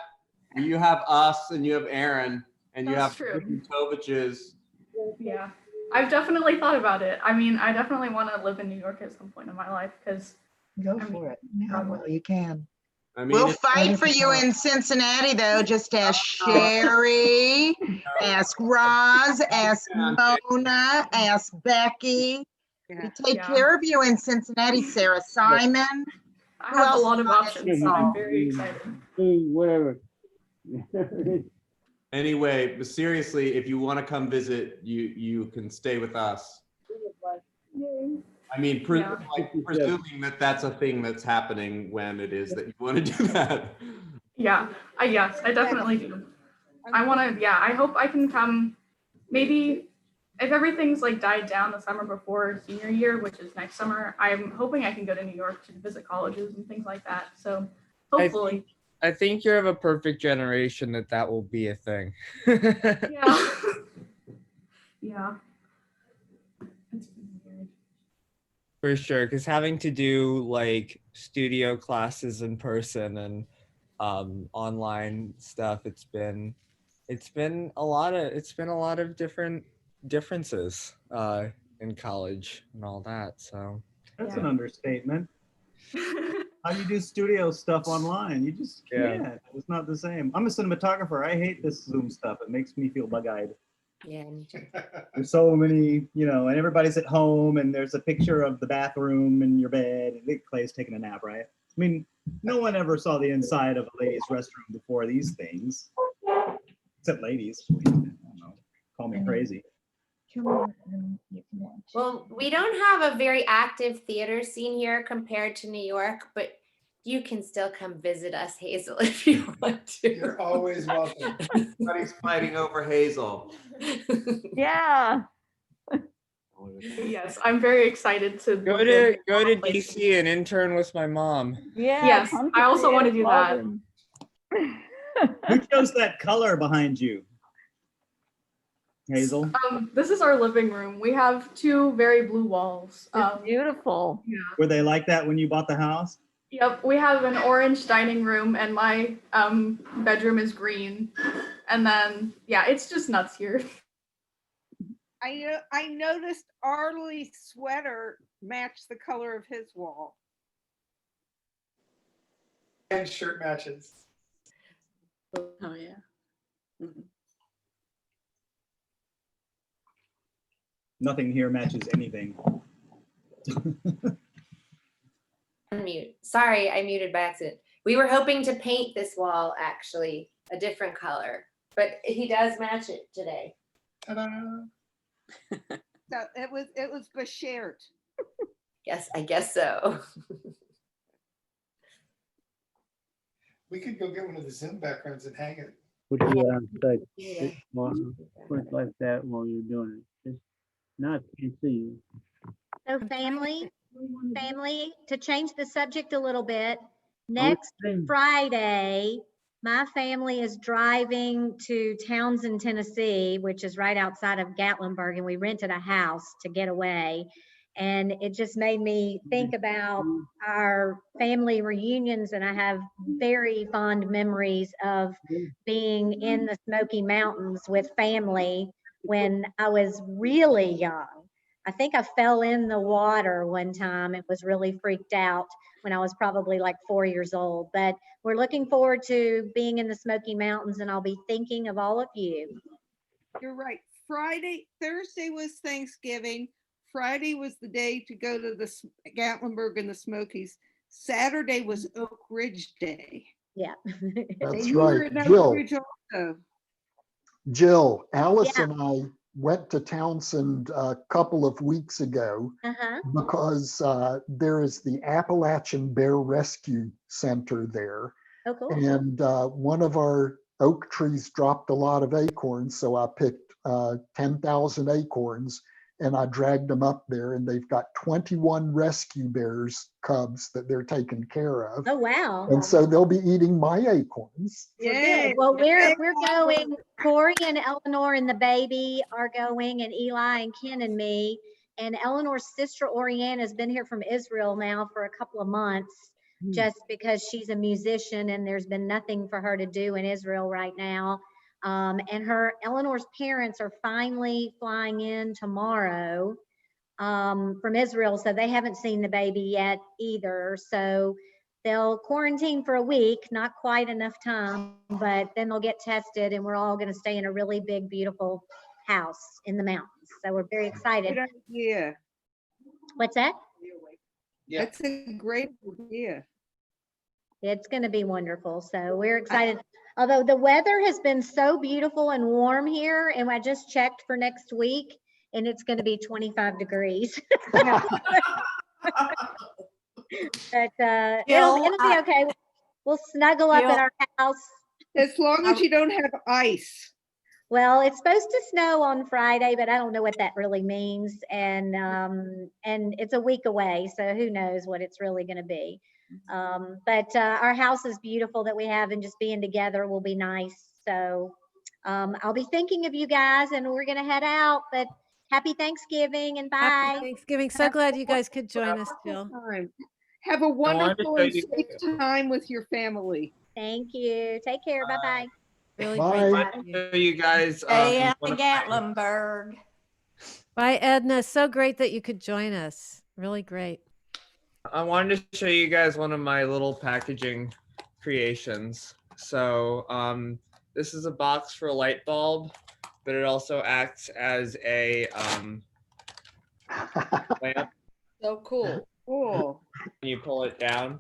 U: You have us and you have Aaron and you
E: That's
U: have
E: true.
U: Toviches.
E: Yeah. I've definitely thought about it. I mean, I definitely want to live in New York at some point in my life because
H: Go for it. Yeah, well, you can.
U: I mean,
W: We'll fight for you in Cincinnati, though. Just ask Sherry, ask Roz, ask Mona, ask Becky. We take care of you in Cincinnati, Sarah Simon.
E: I have a lot of options, so I'm very excited.
B: Whatever.
U: Anyway, but seriously, if you want to come visit, you can stay with us. I mean, presuming that that's a thing that's happening when it is that you want to do that.
E: Yeah, yes, I definitely do. I want to, I hope I can come maybe if everything's like died down the summer before senior year, which is next summer. I'm hoping I can go to New York to visit colleges and things like that. So hopefully.
P: I think you're of a perfect generation that will be a thing.
E: Yeah. Yeah. It's weird.
P: For sure, because having to do like studio classes in person and online stuff, it's been a lot of differences in college and all that. So
L: that's an understatement. How do you do studio stuff online? You just can't. It's not the same. I'm a cinematographer. I hate this Zoom stuff. It makes me feel bug-eyed.
S: Yeah, me too.
L: There's so many, and everybody's at home and there's a picture of the bathroom and your bed and Clay's taking a nap, right? I mean, no one ever saw the inside of a ladies' restroom before these things, except ladies. I don't know. Call me crazy.
S: Well, we don't have a very active theater scene here compared to New York, but
A: You can still come visit us, Hazel, if you want to.
D: You're always welcome.
U: Everybody's fighting over Hazel.
K: Yeah.
E: Yes, I'm very excited to
P: Go
E: look
P: to
E: at
P: DC and intern with my mom.
K: Yeah.
E: Yes,
K: come
E: I also want to
K: Creative
E: do that.
K: Garden.
L: Who chose that color behind you? Hazel?
E: This is our living room. We have two very blue walls.
K: It's beautiful.
E: Yeah.
L: Were they like that when you bought the house?
E: Yep, we have an orange dining room and my bedroom is green. And then, yeah, it's just nuts here.
C: I noticed Arlie's sweater matched the color of his wall.
D: And shirt matches.
W: Oh, yeah. Mhm.
L: Nothing here matches anything.
A: Unmute. Sorry, I muted by accident. We were hoping to paint this wall actually a different color, but he does match it today.
D: Ta-da.
C: So it was Bashert.
A: Yes, I guess so.
D: We could go get one of the Zoom backgrounds and hang it.
J: Put you outside.
A: Yeah.
J: Put it like that while you're doing it. Just not can see you.
Q: So family, to change the subject a little bit, next Friday, my family is driving to Townsend, Tennessee, which is right outside of Gatlinburg, and we rented a house to get away. And it just made me think about our family reunions, and I have very fond memories of being in the Smoky Mountains with family when I was really young. I think I fell in the water one time and was really freaked out when I was probably like 4 years old. But we're looking forward to being in the Smoky Mountains, and I'll be thinking of all of you.
C: You're right. Thursday was Thanksgiving. Friday was the day to go to the Gatlinburg and the Smokies. Saturday was Oak Ridge Day.
Q: Yeah.
V: That's
C: You were
V: right.
C: in Oak
V: Jill,
C: Ridge also.
V: Jill, Alice and I went to Townsend a couple of weeks ago because there is the Appalachian Bear Rescue Center there.
Q: Oh, cool.
V: And one of our oak trees dropped a lot of acorns, so I picked 10,000 acorns and I dragged them up there, and they've got 21 rescue bears cubs that they're taking care of.
Q: Oh, wow.
V: And so they'll be eating my acorns.
Q: Good. Well, we're going, Corey and Eleanor and the baby are going, and Eli and Ken and me. And Eleanor's sister Oriana has been here from Israel now for a couple of months, just because she's a musician and there's been nothing for her to do in Israel right now. And Eleanor's parents are finally flying in tomorrow from Israel, so they haven't seen the baby yet either. So they'll quarantine for a week, not quite enough time, but then they'll get tested, and we're all going to stay in a really big, beautiful house in the mountains. So we're very excited.
C: Good idea.
Q: What's that?
C: Yeah. That's a great idea.
Q: It's going to be wonderful. So we're excited. Although the weather has been so beautiful and warm here, and I just checked for next week, and it's going to be 25 degrees. But it'll be okay. We'll snuggle up at our house.
C: As long as you don't have ice.
Q: Well, it's supposed to snow on Friday, but I don't know what that really means. And it's a week away, so who knows what it's really going to be. But our house is beautiful that we have, and just being together will be nice. So I'll be thinking of you guys, and we're going to head out. But happy Thanksgiving and bye.
F: Happy Thanksgiving. So glad you guys could join us, Jill.
C: Have a wonderful and
P: you-
C: safe time with your family.
Q: Thank you. Take care. Bye-bye.
F: Really
V: Bye.
F: great.
P: I wanted to show you guys.
G: Hey, at
P: one
G: the
P: of my-
G: Gatlinburg.
F: Bye, Edna. So great that you could join us. Really great.
P: I wanted to show you guys one of my little packaging creations. So this is a box for a light bulb, but it also acts as a lamp
C: So cool. Cool.
P: when you pull it down.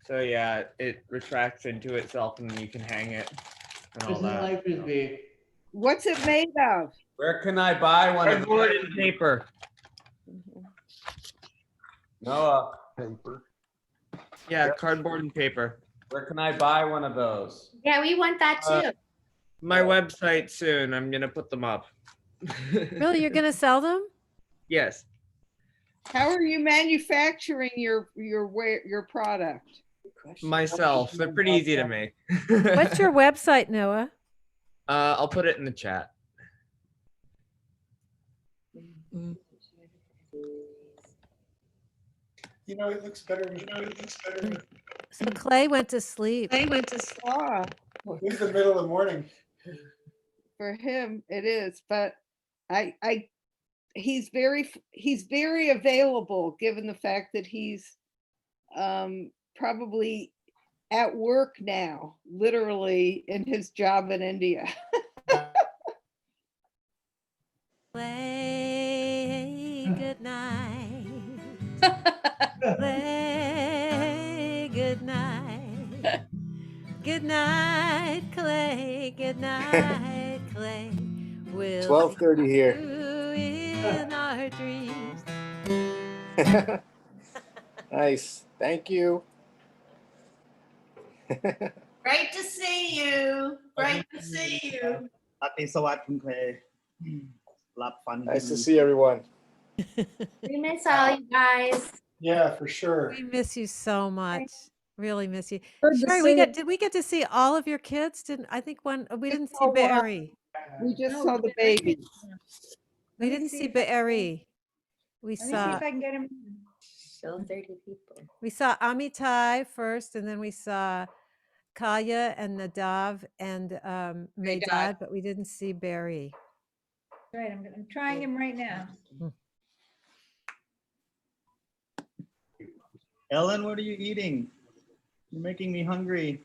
P: So yeah, it retracts into itself and you can hang it and all that.
C: What's it made of?
U: Where can I buy one of
P: Cardboard
U: these?
P: and paper.
U: Noah.
V: Paper.
I: Yeah, cardboard and paper.
U: Where can I buy one of those?
A: Yeah, we want that too.
I: My website soon. I'm gonna put them up.
F: Really, you're gonna sell them?
I: Yes.
C: How are you manufacturing your product?
I: Myself. They're pretty easy to make.
F: What's your website, Noah?
I: I'll put it in the chat.
D: You know, it looks better.
F: So Clay went to sleep.
D: It's the middle of the morning.
C: For him, it is, but he's very available given the fact that he's probably at work now, literally in his job in India.
F: Clay, good night. Clay, good night. Good night, Clay. Good night, Clay. We'll
D: 12:30 here.
F: see you in our dreams.
D: Nice. Thank you.
G: Great to see you. Great to see you.
L: Nice
D: to see everyone.
A: We miss all you guys.
D: Yeah, for sure.
F: We miss you so much. Really miss you.
C: Good to
F: Sherry,
C: see you.
F: did we get to see all of your kids? We didn't see Barry.
C: We just saw the baby.
F: We didn't see Barry. We
Q: Let me see
F: saw
Q: if I can get him.
A: Still 30 people.
F: we saw Amitai first, and then we saw Kaya and Nadav and Medad, but we didn't see Barry.
Q: Right, I'm trying him right now.
L: Ellen, what are you eating? You're making me hungry.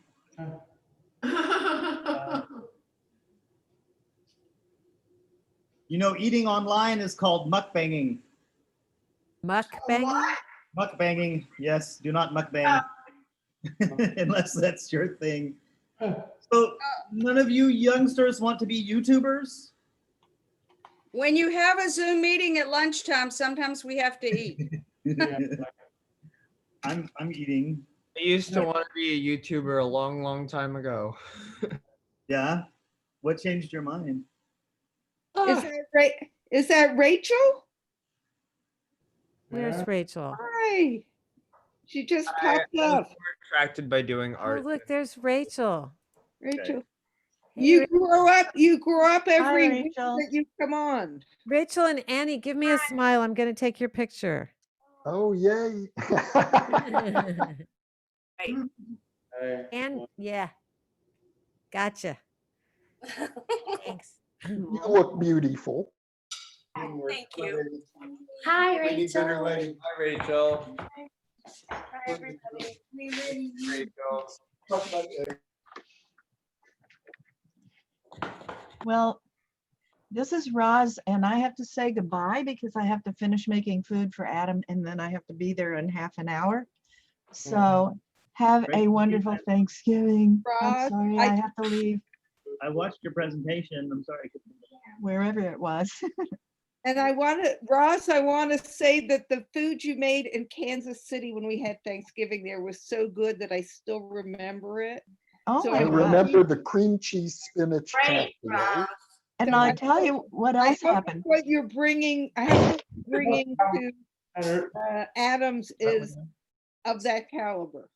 L: You know, eating online is called mukbanging.
F: Mukbanging?
L: Mukbanging, yes. Do not mukbang unless that's your thing. So none of you youngsters want to be YouTubers?
W: When you have a Zoom meeting at lunchtime, sometimes we have to eat.
L: I'm eating.
I: I used to want to be a YouTuber a long, long time ago.
L: Yeah? What changed your mind?
C: Is that Rachel?
F: Where's Rachel?
C: Hi. She just popped
I: I was
C: up.
I: more attracted by doing
F: Oh,
I: art.
F: look, there's Rachel.
C: Rachel.
F: Hey,
C: You grew up every
H: Hi,
C: week
H: Rachel.
C: that you come on.
F: Rachel and Annie, give me a smile. I'm going to take your picture.
V: Oh, yay.
F: And yeah, gotcha. Thanks.
V: You look beautiful.
R: Thank you.
A: Hi, Rachel.
U: Hi, Rachel.
R: Hi, everybody. We really
U: Rachel.
H: Well, this is Roz, and I have to say goodbye because I have to finish making food for Adam, and then I have to be there in half an hour. So have a wonderful Thanksgiving. I'm
C: Roz,
H: sorry I have to leave
L: I watched your presentation. I'm sorry.
H: wherever it was.
C: And Ross, I want to say that the food you made in Kansas City when we had Thanksgiving there was so good that I still remember it.
H: Oh,
C: So
H: my
V: I
H: God.
V: remember the cream cheese spinach
A: Great,
V: casserole.
A: Ross.
H: And
C: So
H: I'll tell you what
C: I
H: else
C: hope
H: happened.
C: what you're bringing, I hope what you're bringing to Adams is of that caliber.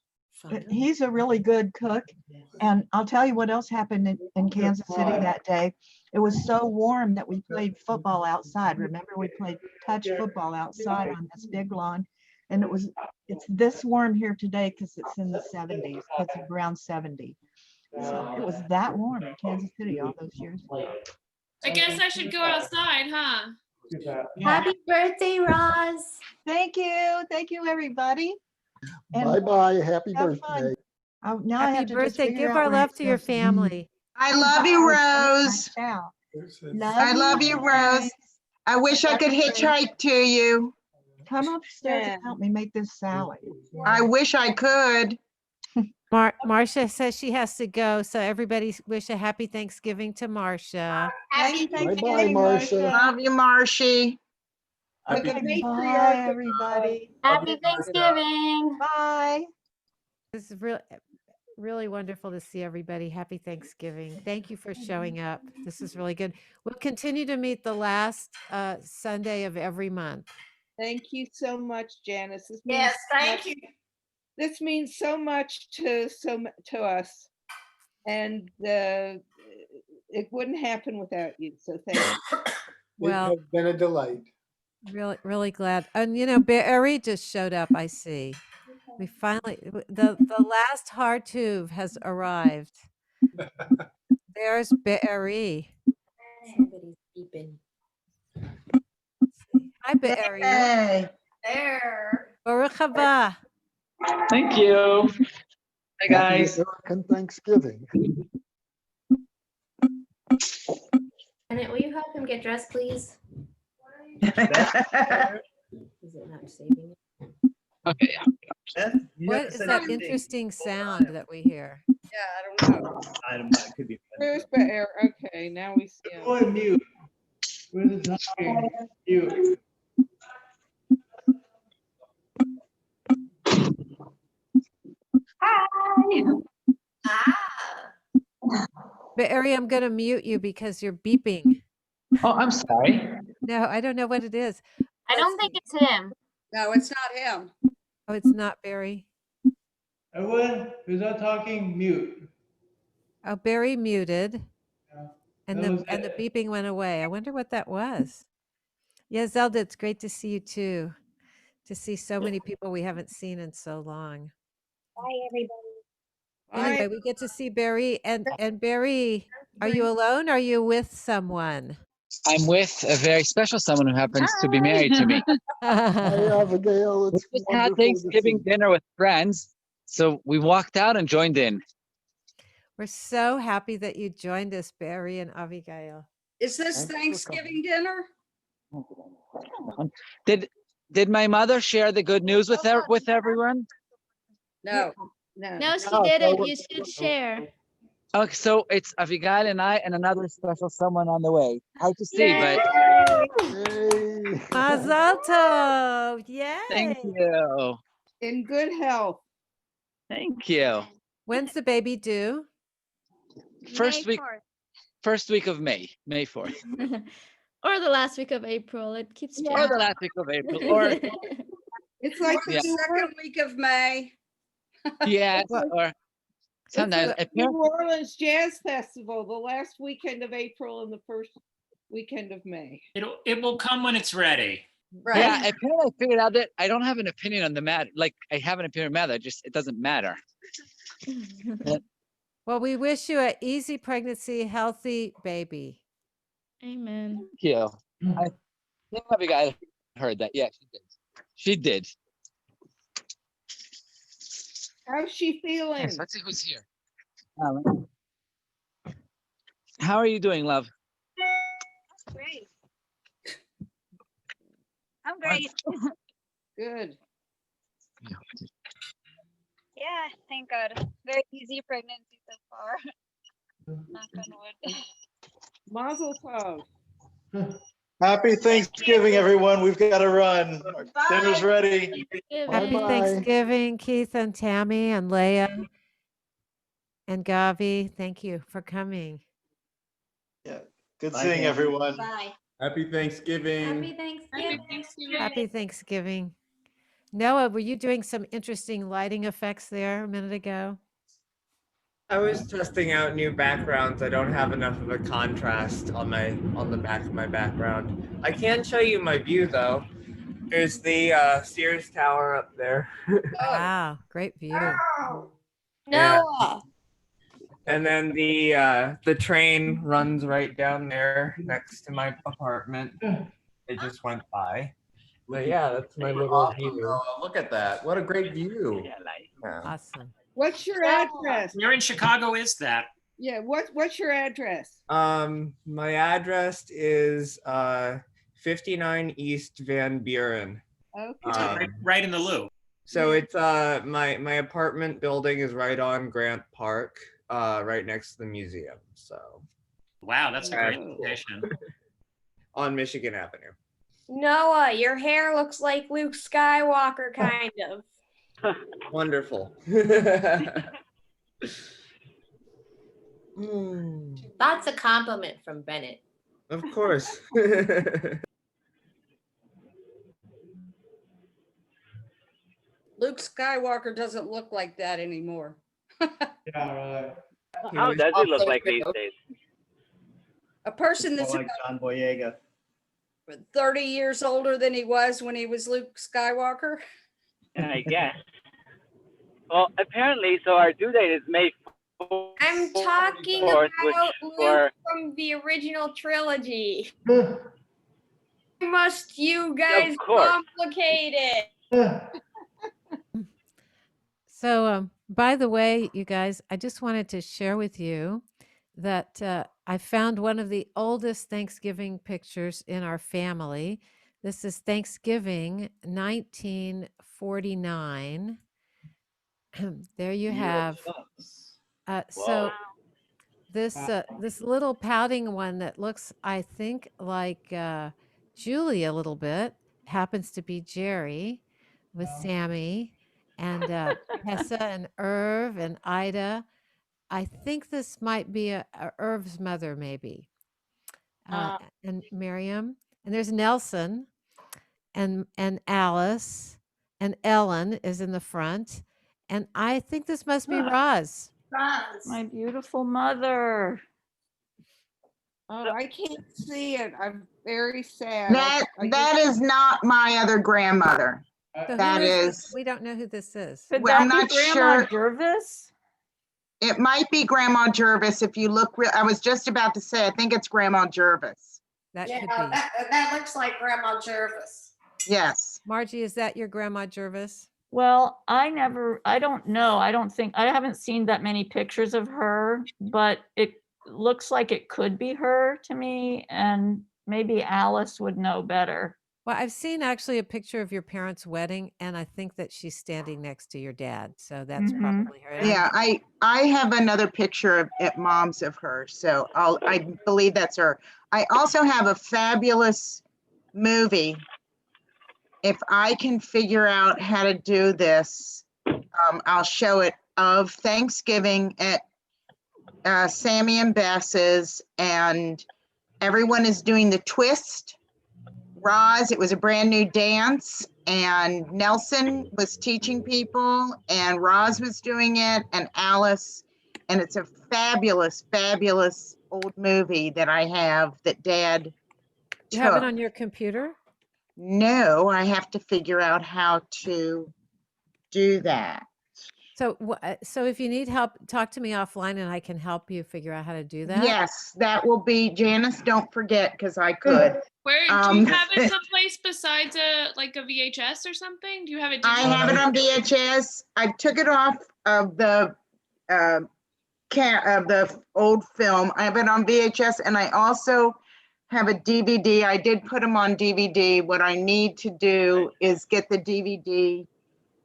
H: He's a really good cook. And I'll tell you what else happened in Kansas City that day. It was so warm that we played football outside. Remember, we played touch football outside on this big lawn. And it's this warm here today because it's in the 70s. It's around 70. So it was that warm in Kansas City all those years ago.
O: I guess I should go outside, huh?
H: Yeah.
A: Happy birthday, Roz.
H: Thank you. Thank you, everybody. And
V: Bye-bye. Happy
H: have fun.
V: birthday.
H: Now I
F: Happy
H: have to just
F: birthday.
H: figure
F: Give
H: out
F: our
H: where
F: love
H: it
F: to your
H: goes.
F: family.
W: I love you, Rose.
H: I
W: love you, Rose. I wish I could hitchhike to you.
H: Come upstairs and help me make this salad.
W: I wish I could.
F: Marcia says she has to go, so everybody wish a happy Thanksgiving to Marcia.
W: Happy
V: Bye-bye, Marcia.
W: Love you, Marshy.
H: Bye, everybody.
S: Happy Thanksgiving.
H: Bye.
F: This is really wonderful to see everybody. Happy Thanksgiving. Thank you for showing up. This is really good. We'll continue to meet the last Sunday of every month.
C: Thank you so much, Janice. This
G: Yes,
C: means
G: thank you.
C: This means so much to us, and it wouldn't happen without you. So thank you.
F: Well,
M: it has been a delight.
F: Really glad. And Barry just showed up, I see. We finally the last hard tube has arrived. There's Barry.
A: Somebody's beeping.
F: Hi, Barry.
Q: Hey.
G: There.
F: Baruch haba.
N: Thank you. Hi, guys.
V: Happy American Thanksgiving.
A: Annette, will you help him get dressed, please? Is it not saving it?
N: Okay.
F: What is that interesting sound that we hear?
C: Yeah, I don't know.
L: I don't know. It could be.
C: There's Bear. Okay, now we see him.
L: Boy, mute. Where's the talking? Mute.
Q: Hi.
F: Barry, I'm going to mute you because you're beeping.
N: Oh, I'm sorry.
F: No, I don't know what it is.
S: I don't think it's him.
W: No, it's not him.
F: Oh, it's not Barry.
L: Everyone who's not talking, mute.
F: Oh, Barry muted. And
L: that was
F: the beeping went away. I wonder what that was. Yeah, Zelda, it's great to see you too. To see so many people we haven't seen in so long.
Q: Bye, everybody.
F: Anyway, we get to see Barry. And Barry, are you alone? Or are you with someone?
N: I'm with a very special someone who happens to be married to me.
V: Hi, Abigail. It's
N: We just had
V: wonderful to
N: Thanksgiving
V: see.
N: dinner with friends, so we walked out and joined in.
F: We're so happy that you joined us, Barry and Abigail.
W: Is this Thanksgiving dinner?
N: Did my mother share the good news with everyone?
W: No.
S: No, she
N: Oh,
S: didn't.
N: so
S: You should share.
N: Okay, so it's Abigail and I and another special someone on the way. Hard to see, but
F: Mazel tov! Yay!
N: thank you.
C: In good health.
N: Thank you.
F: When's the baby due?
N: First week of May, May 4th.
S: Or the last week of April. It keeps changing.
N: Or the last week of April. Or
C: It's like
N: Yeah.
W: The second week of May.
N: yes, or sometimes
C: It's the New Orleans Jazz Festival, the last weekend of April and the first weekend of May.
T: It will come when it's ready.
W: Right.
N: Yeah, apparently I figured out that I don't have an opinion on the matter. Like I have an opinion on the matter, just it doesn't matter.
F: Well, we wish you an easy pregnancy, healthy baby.
S: Amen.
N: Thank you. I think Abigail heard that. Yeah, she did. She did.
C: How's she feeling?
N: Yes, let's see who's here. How are you doing, love?
Q: Great. I'm great.
C: Good.
Q: Yeah, thank God. Very easy pregnancy so far. Knock on wood.
C: Mazel tov.
X: Happy Thanksgiving, everyone. We've got to run. Our dinner's ready.
F: Happy Thanksgiving, Keith and Tammy and Leah and Gavi. Thank you for coming.
X: Yeah. Good seeing everyone.
Q: Bye.
U: Happy Thanksgiving.
Q: Happy Thanksgiving.
F: Happy Thanksgiving. Noah, were you doing some interesting lighting effects there a minute ago?
P: I was testing out new backgrounds. I don't have enough of a contrast on the back of my background. I can show you my view though. There's the Sears Tower up there.
F: Wow, great view.
S: Noah.
P: And then the train runs right down there next to my apartment. It just went by. But yeah, that's my little
U: Awesome,
P: view.
U: Noah. Look at that. What a great view.
P: Yeah.
F: Awesome.
C: What's your address?
T: Where in Chicago is that?
C: Yeah, what's your address?
P: My address is 59 East Van Buren.
C: Okay.
T: Right in the loop.
P: So it's my apartment building is right on Grant Park, right next to the museum. So
T: Wow, that's a great location.
P: on Michigan Avenue.
S: Noah, your hair looks like Luke Skywalker, kind of.
P: Wonderful.
A: That's a compliment from Bennett.
P: Of course.
W: Luke Skywalker doesn't look like that anymore.
L: Yeah, right.
B: How does he look like these days?
W: A person that's
L: More like John Boyega.
W: 30 years older than he was when he was Luke Skywalker.
B: I guess. Well, apparently, so our due date is May 4th.
S: I'm talking
B: Fourth,
S: about
B: which
S: Luke
B: for-
S: from the original trilogy. Must you guys
B: course.
S: complicate it?
F: So, by the way, you guys, I just wanted to share with you that I found one of the oldest Thanksgiving pictures in our family. This is Thanksgiving 1949. There you have. So this little pouting one that looks, I think, like Julie a little bit, happens to be Jerry with Sammy and Tessa and Irv and Ida. I think this might be a Irv's mother, maybe, and Miriam. And there's Nelson and Alice and Ellen is in the front. And I think this must be Roz.
E: My beautiful mother.
W: Oh, I can't see it. I'm very sad.
K: That is not my other grandmother.
F: So
K: That
F: who
K: is,
F: this? We don't know who this is.
E: Could
K: well, I'm
E: that
K: not
E: be Grandma
K: sure.
E: Jervis?
K: It might be Grandma Jervis. If you look real, I was just about to say, I think it's Grandma Jervis.
F: That
G: Yeah,
F: could be.
G: that looks like Grandma Jervis.
K: Yes.
F: Margie, is that your Grandma Jervis?
E: Well, I don't know. I haven't seen that many pictures of her, but it looks like it could be her to me, and maybe Alice would know better.
F: Well, I've seen actually a picture of your parents' wedding, and I think that she's standing next to your dad. So that's probably her. And
K: Yeah, I have another picture at Mom's of her, so I believe that's her. I also have a fabulous movie. If I can figure out how to do this, I'll show it, of Thanksgiving at Sammy and Bess's, and everyone is doing the twist. Roz, it was a brand new dance, and Nelson was teaching people, and Roz was doing it, and Alice, and it's a fabulous, fabulous old movie that I have that Dad
F: you have it
K: took.
F: on your computer?
K: No, I have to figure out how to do that.
F: So, so if you need help, talk to me offline, and I can help you figure out how to do that.
K: Yes, that will be, Janice, don't forget, because I could.
O: Where do you have it someplace besides a VHS or something? Do you have it?
K: I have it on VHS. I took it off of the old film. I have it on VHS, and I also have a DVD. I did put them on DVD. What I need to do is get the DVD,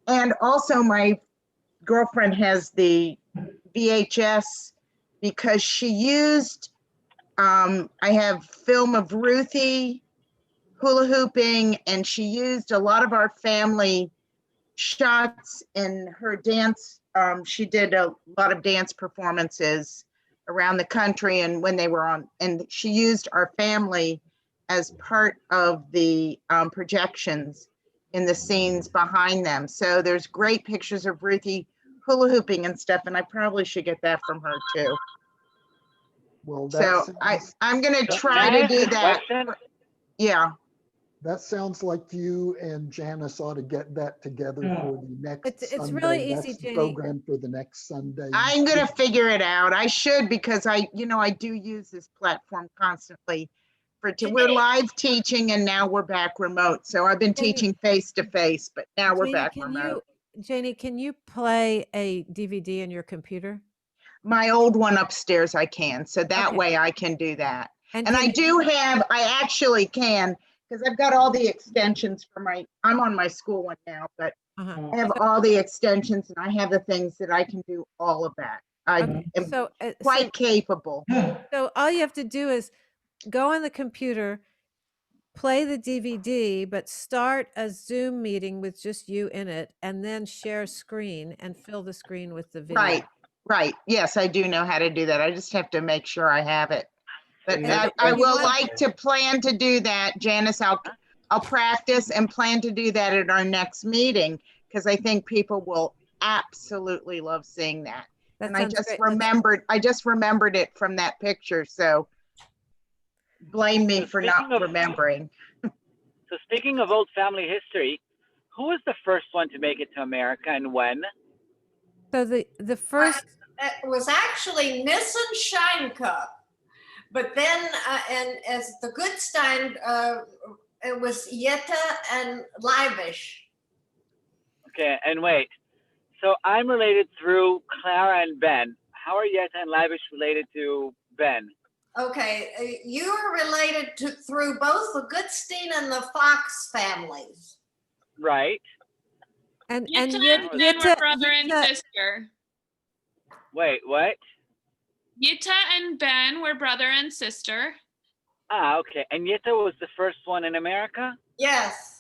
K: and also my girlfriend has the VHS because she used. I have film of Ruthie hula hooping, and she used a lot of our family shots in her dance. She did a lot of dance performances around the country, and when they were on, and she used our family as part of the projections in the scenes behind them. So there's great pictures of Ruthie hula hooping and stuff, and I probably should get that from her too.
V: Well,
K: So I'm gonna try to do that. Yeah.
V: That sounds like you and Janice ought to get that together for the next
F: It's
V: Sunday.
F: really easy,
V: That's the
F: Janie.
V: program for the next Sunday.
K: I'm gonna figure it out. I should, because I do use this platform constantly. We're live teaching, and now we're back remote. So I've been teaching face to face, but now we're back remote.
F: Janie, can you play a DVD in your computer?
K: My old one upstairs, I can. So that way I can do that. And I actually can, because I've got all the extensions for I'm on my school one now, but I have all the extensions, and I have the things that I can do all of that. I am quite capable.
F: So all you have to do is go on the computer, play the DVD, but start a Zoom meeting with just you in it, and then share screen and fill the screen with the video.
K: Right, right. Yes, I do know how to do that. I just have to make sure I have it. But I will like to plan to do that, Janice. I'll practice and plan to do that at our next meeting, because I think people will absolutely love seeing that. And I just remembered it from that picture, so blame me for not remembering.
B: So speaking of old family history, who was the first one to make it to America and when?
F: So the first
G: it was actually Nissen Scheinkup, but then and as the Goodstein, it was Jette and Leibisch.
B: Okay, and wait. So I'm related through Clara and Ben. How are Jette and Leibisch related to Ben?
G: Okay, you are related through both the Goodstein and the Fox families.
B: Right.
F: And
O: Jette and Ben were brother and sister.
B: Wait, what?
O: Jette and Ben were brother and sister.
B: Ah, okay. And Jette was the first one in America?
G: Yes.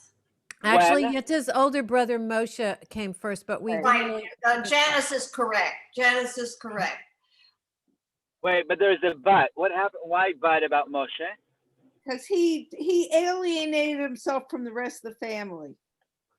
F: Actually,
B: When?
F: Jette's older brother Moshe came first, but we didn't really.
G: Janice is correct. Janice is correct.
B: Wait, but there's a but. What happened? Why but about Moshe?
C: Because he alienated himself from the rest of the family.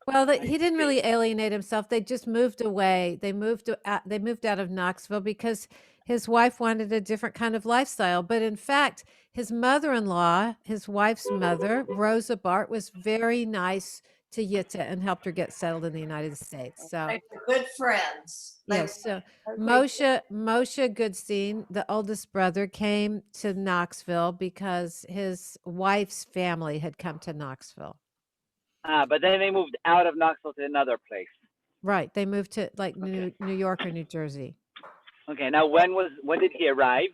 F: Well, he didn't really alienate himself. They just moved away. They moved out of Knoxville because his wife wanted a different kind of lifestyle. But in fact, his mother-in-law, his wife's mother, Rosa Bart, was very nice to Jette and helped her get settled in the United States. So
G: They were good friends.
F: yes, so Moshe Goodstein, the oldest brother, came to Knoxville because his wife's family had come to Knoxville.
B: Ah, but then they moved out of Knoxville to another place.
F: Right, they moved to like New York or New Jersey.
B: Okay, now when did he arrive?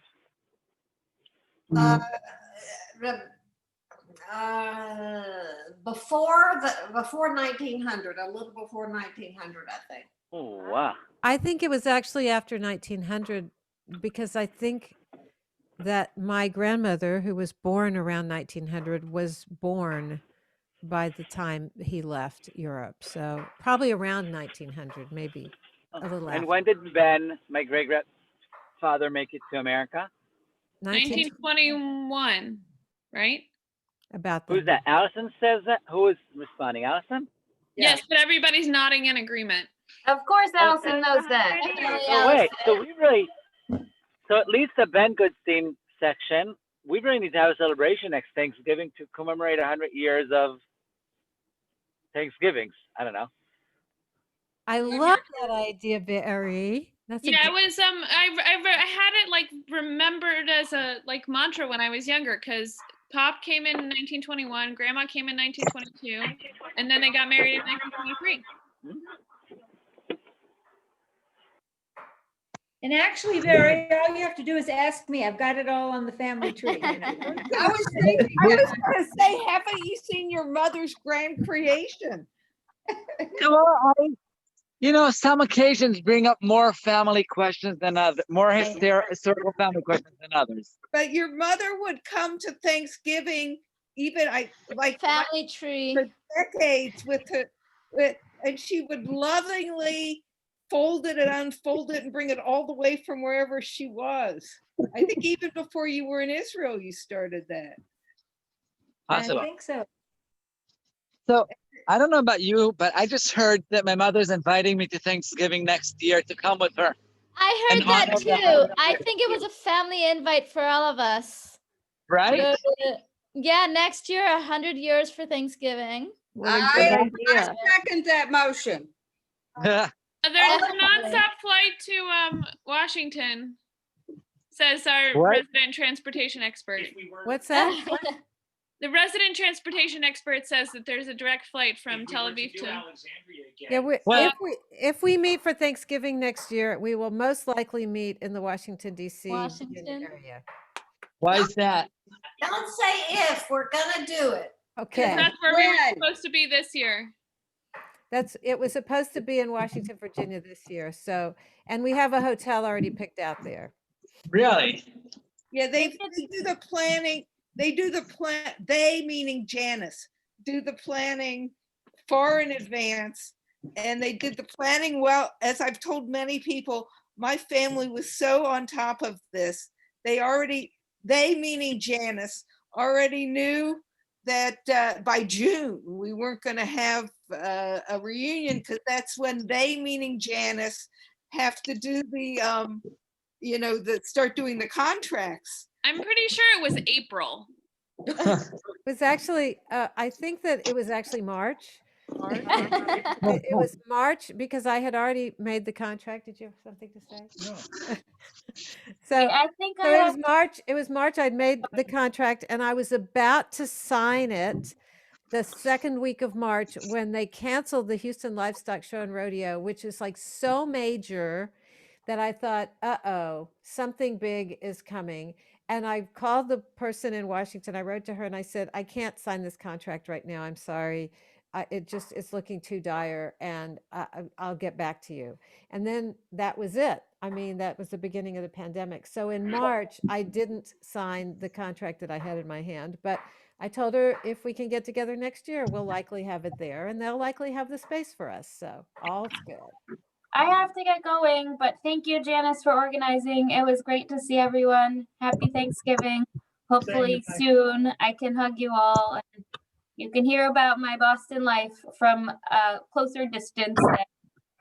G: Before 1900, a little before 1900, I think.
B: Oh, wow.
F: I think it was actually after 1900 because I think that my grandmother, who was born around 1900, was born by the time he left Europe. So probably around 1900, maybe a little
B: And
F: after.
B: when did Ben, my great-grandfather, make it to America?
O: 1921, right?
F: About
B: Who's that? Allison says that? Who is responding? Allison?
O: Yes, but everybody's nodding in agreement.
S: Of course, Allison knows that.
B: So wait, so at least the Ben Goodstein section, we really need to have a celebration next Thanksgiving to commemorate 100 years of Thanksgivings. I don't know.
F: I love that idea, Barry. That's
O: Yeah, it was I had it like remembered as a like mantra when I was younger because Pop came in 1921, Grandma came in 1922, and then they got married in 1923.
D: And actually, Barry, all you have to do is ask me. I've got it all on the family tree. You know?
C: I was going to say, haven't you seen your mother's grand creation?
N: Well, some occasions bring up more family questions than others, more historical family questions than others.
C: But your mother would come to Thanksgiving, even
S: family tree
C: for decades and she would lovingly fold it and unfold it and bring it all the way from wherever she was. I think even before you were in Israel, you started that.
N: Possible.
D: I think so.
N: So I don't know about you, but I just heard that my mother's inviting me to Thanksgiving next year to come with her.
S: I heard that too. I think it was a family invite for all of us.
N: Right?
S: Yeah, next year, 100 years for Thanksgiving.
W: I second that motion.
O: There's a nonstop flight to Washington, says our resident transportation expert.
F: What's that?
O: The resident transportation expert says that there's a direct flight from Tel Aviv to
F: Yeah, if we meet for Thanksgiving next year, we will most likely meet in the Washington, D.C. area.
N: Why is that?
G: Don't say if, we're gonna do it.
F: Okay.
O: That's where we were supposed to be this year.
F: It was supposed to be in Washington, Virginia this year. So, and we have a hotel already picked out there.
N: Really?
C: Yeah, they do the planning. they do the plan, they meaning Janice, do the planning far in advance. And they did the planning well. As I've told many people, my family was so on top of this. They meaning Janice, already knew that by June, we weren't going to have a reunion, because that's when they meaning Janice have to do the, start doing the contracts.
O: I'm pretty sure it was April.
F: It was actually, I think that it was actually March. It was March because I had already made the contract. Did you have something to say? So
S: I think
F: so it was March. It was March. I'd made the contract and I was about to sign it the second week of March when they canceled the Houston Livestock Show and Rodeo, which is like so major that I thought, uh-oh, something big is coming. And I called the person in Washington. I wrote to her and I said, I can't sign this contract right now. I'm sorry. It's looking too dire, and I'll get back to you. And then that was it. I mean, that was the beginning of the pandemic. So in March, I didn't sign the contract that I had in my hand, but I told her if we can get together next year, we'll likely have it there and they'll likely have the space for us. So all's good.
S: I have to get going, but thank you, Janice, for organizing. It was great to see everyone. Happy Thanksgiving. Hopefully soon I can hug you all and you can hear about my Boston life from a closer distance.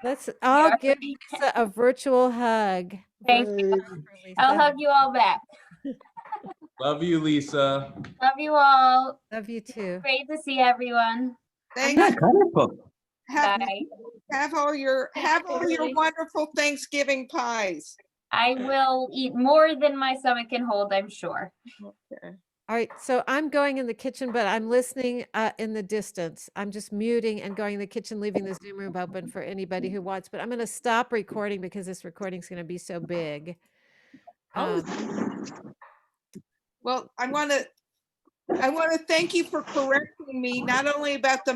F: Let's all give Lisa a virtual hug.
S: Thank you. I'll hug you all back.
U: Love you, Lisa.
S: Love you all.
F: Love you too.
S: Great to see everyone.
C: Thank you.
S: Bye.
C: Have all your wonderful Thanksgiving pies.
S: I will eat more than my stomach can hold, I'm sure.
C: Okay.
F: All right, so I'm going in the kitchen, but I'm listening in the distance. I'm just muting and going in the kitchen, leaving the Zoom room open for anybody who wants, but I'm going to stop recording because this recording is going to be so big.
C: Well, I want to thank you for correcting me, not only about the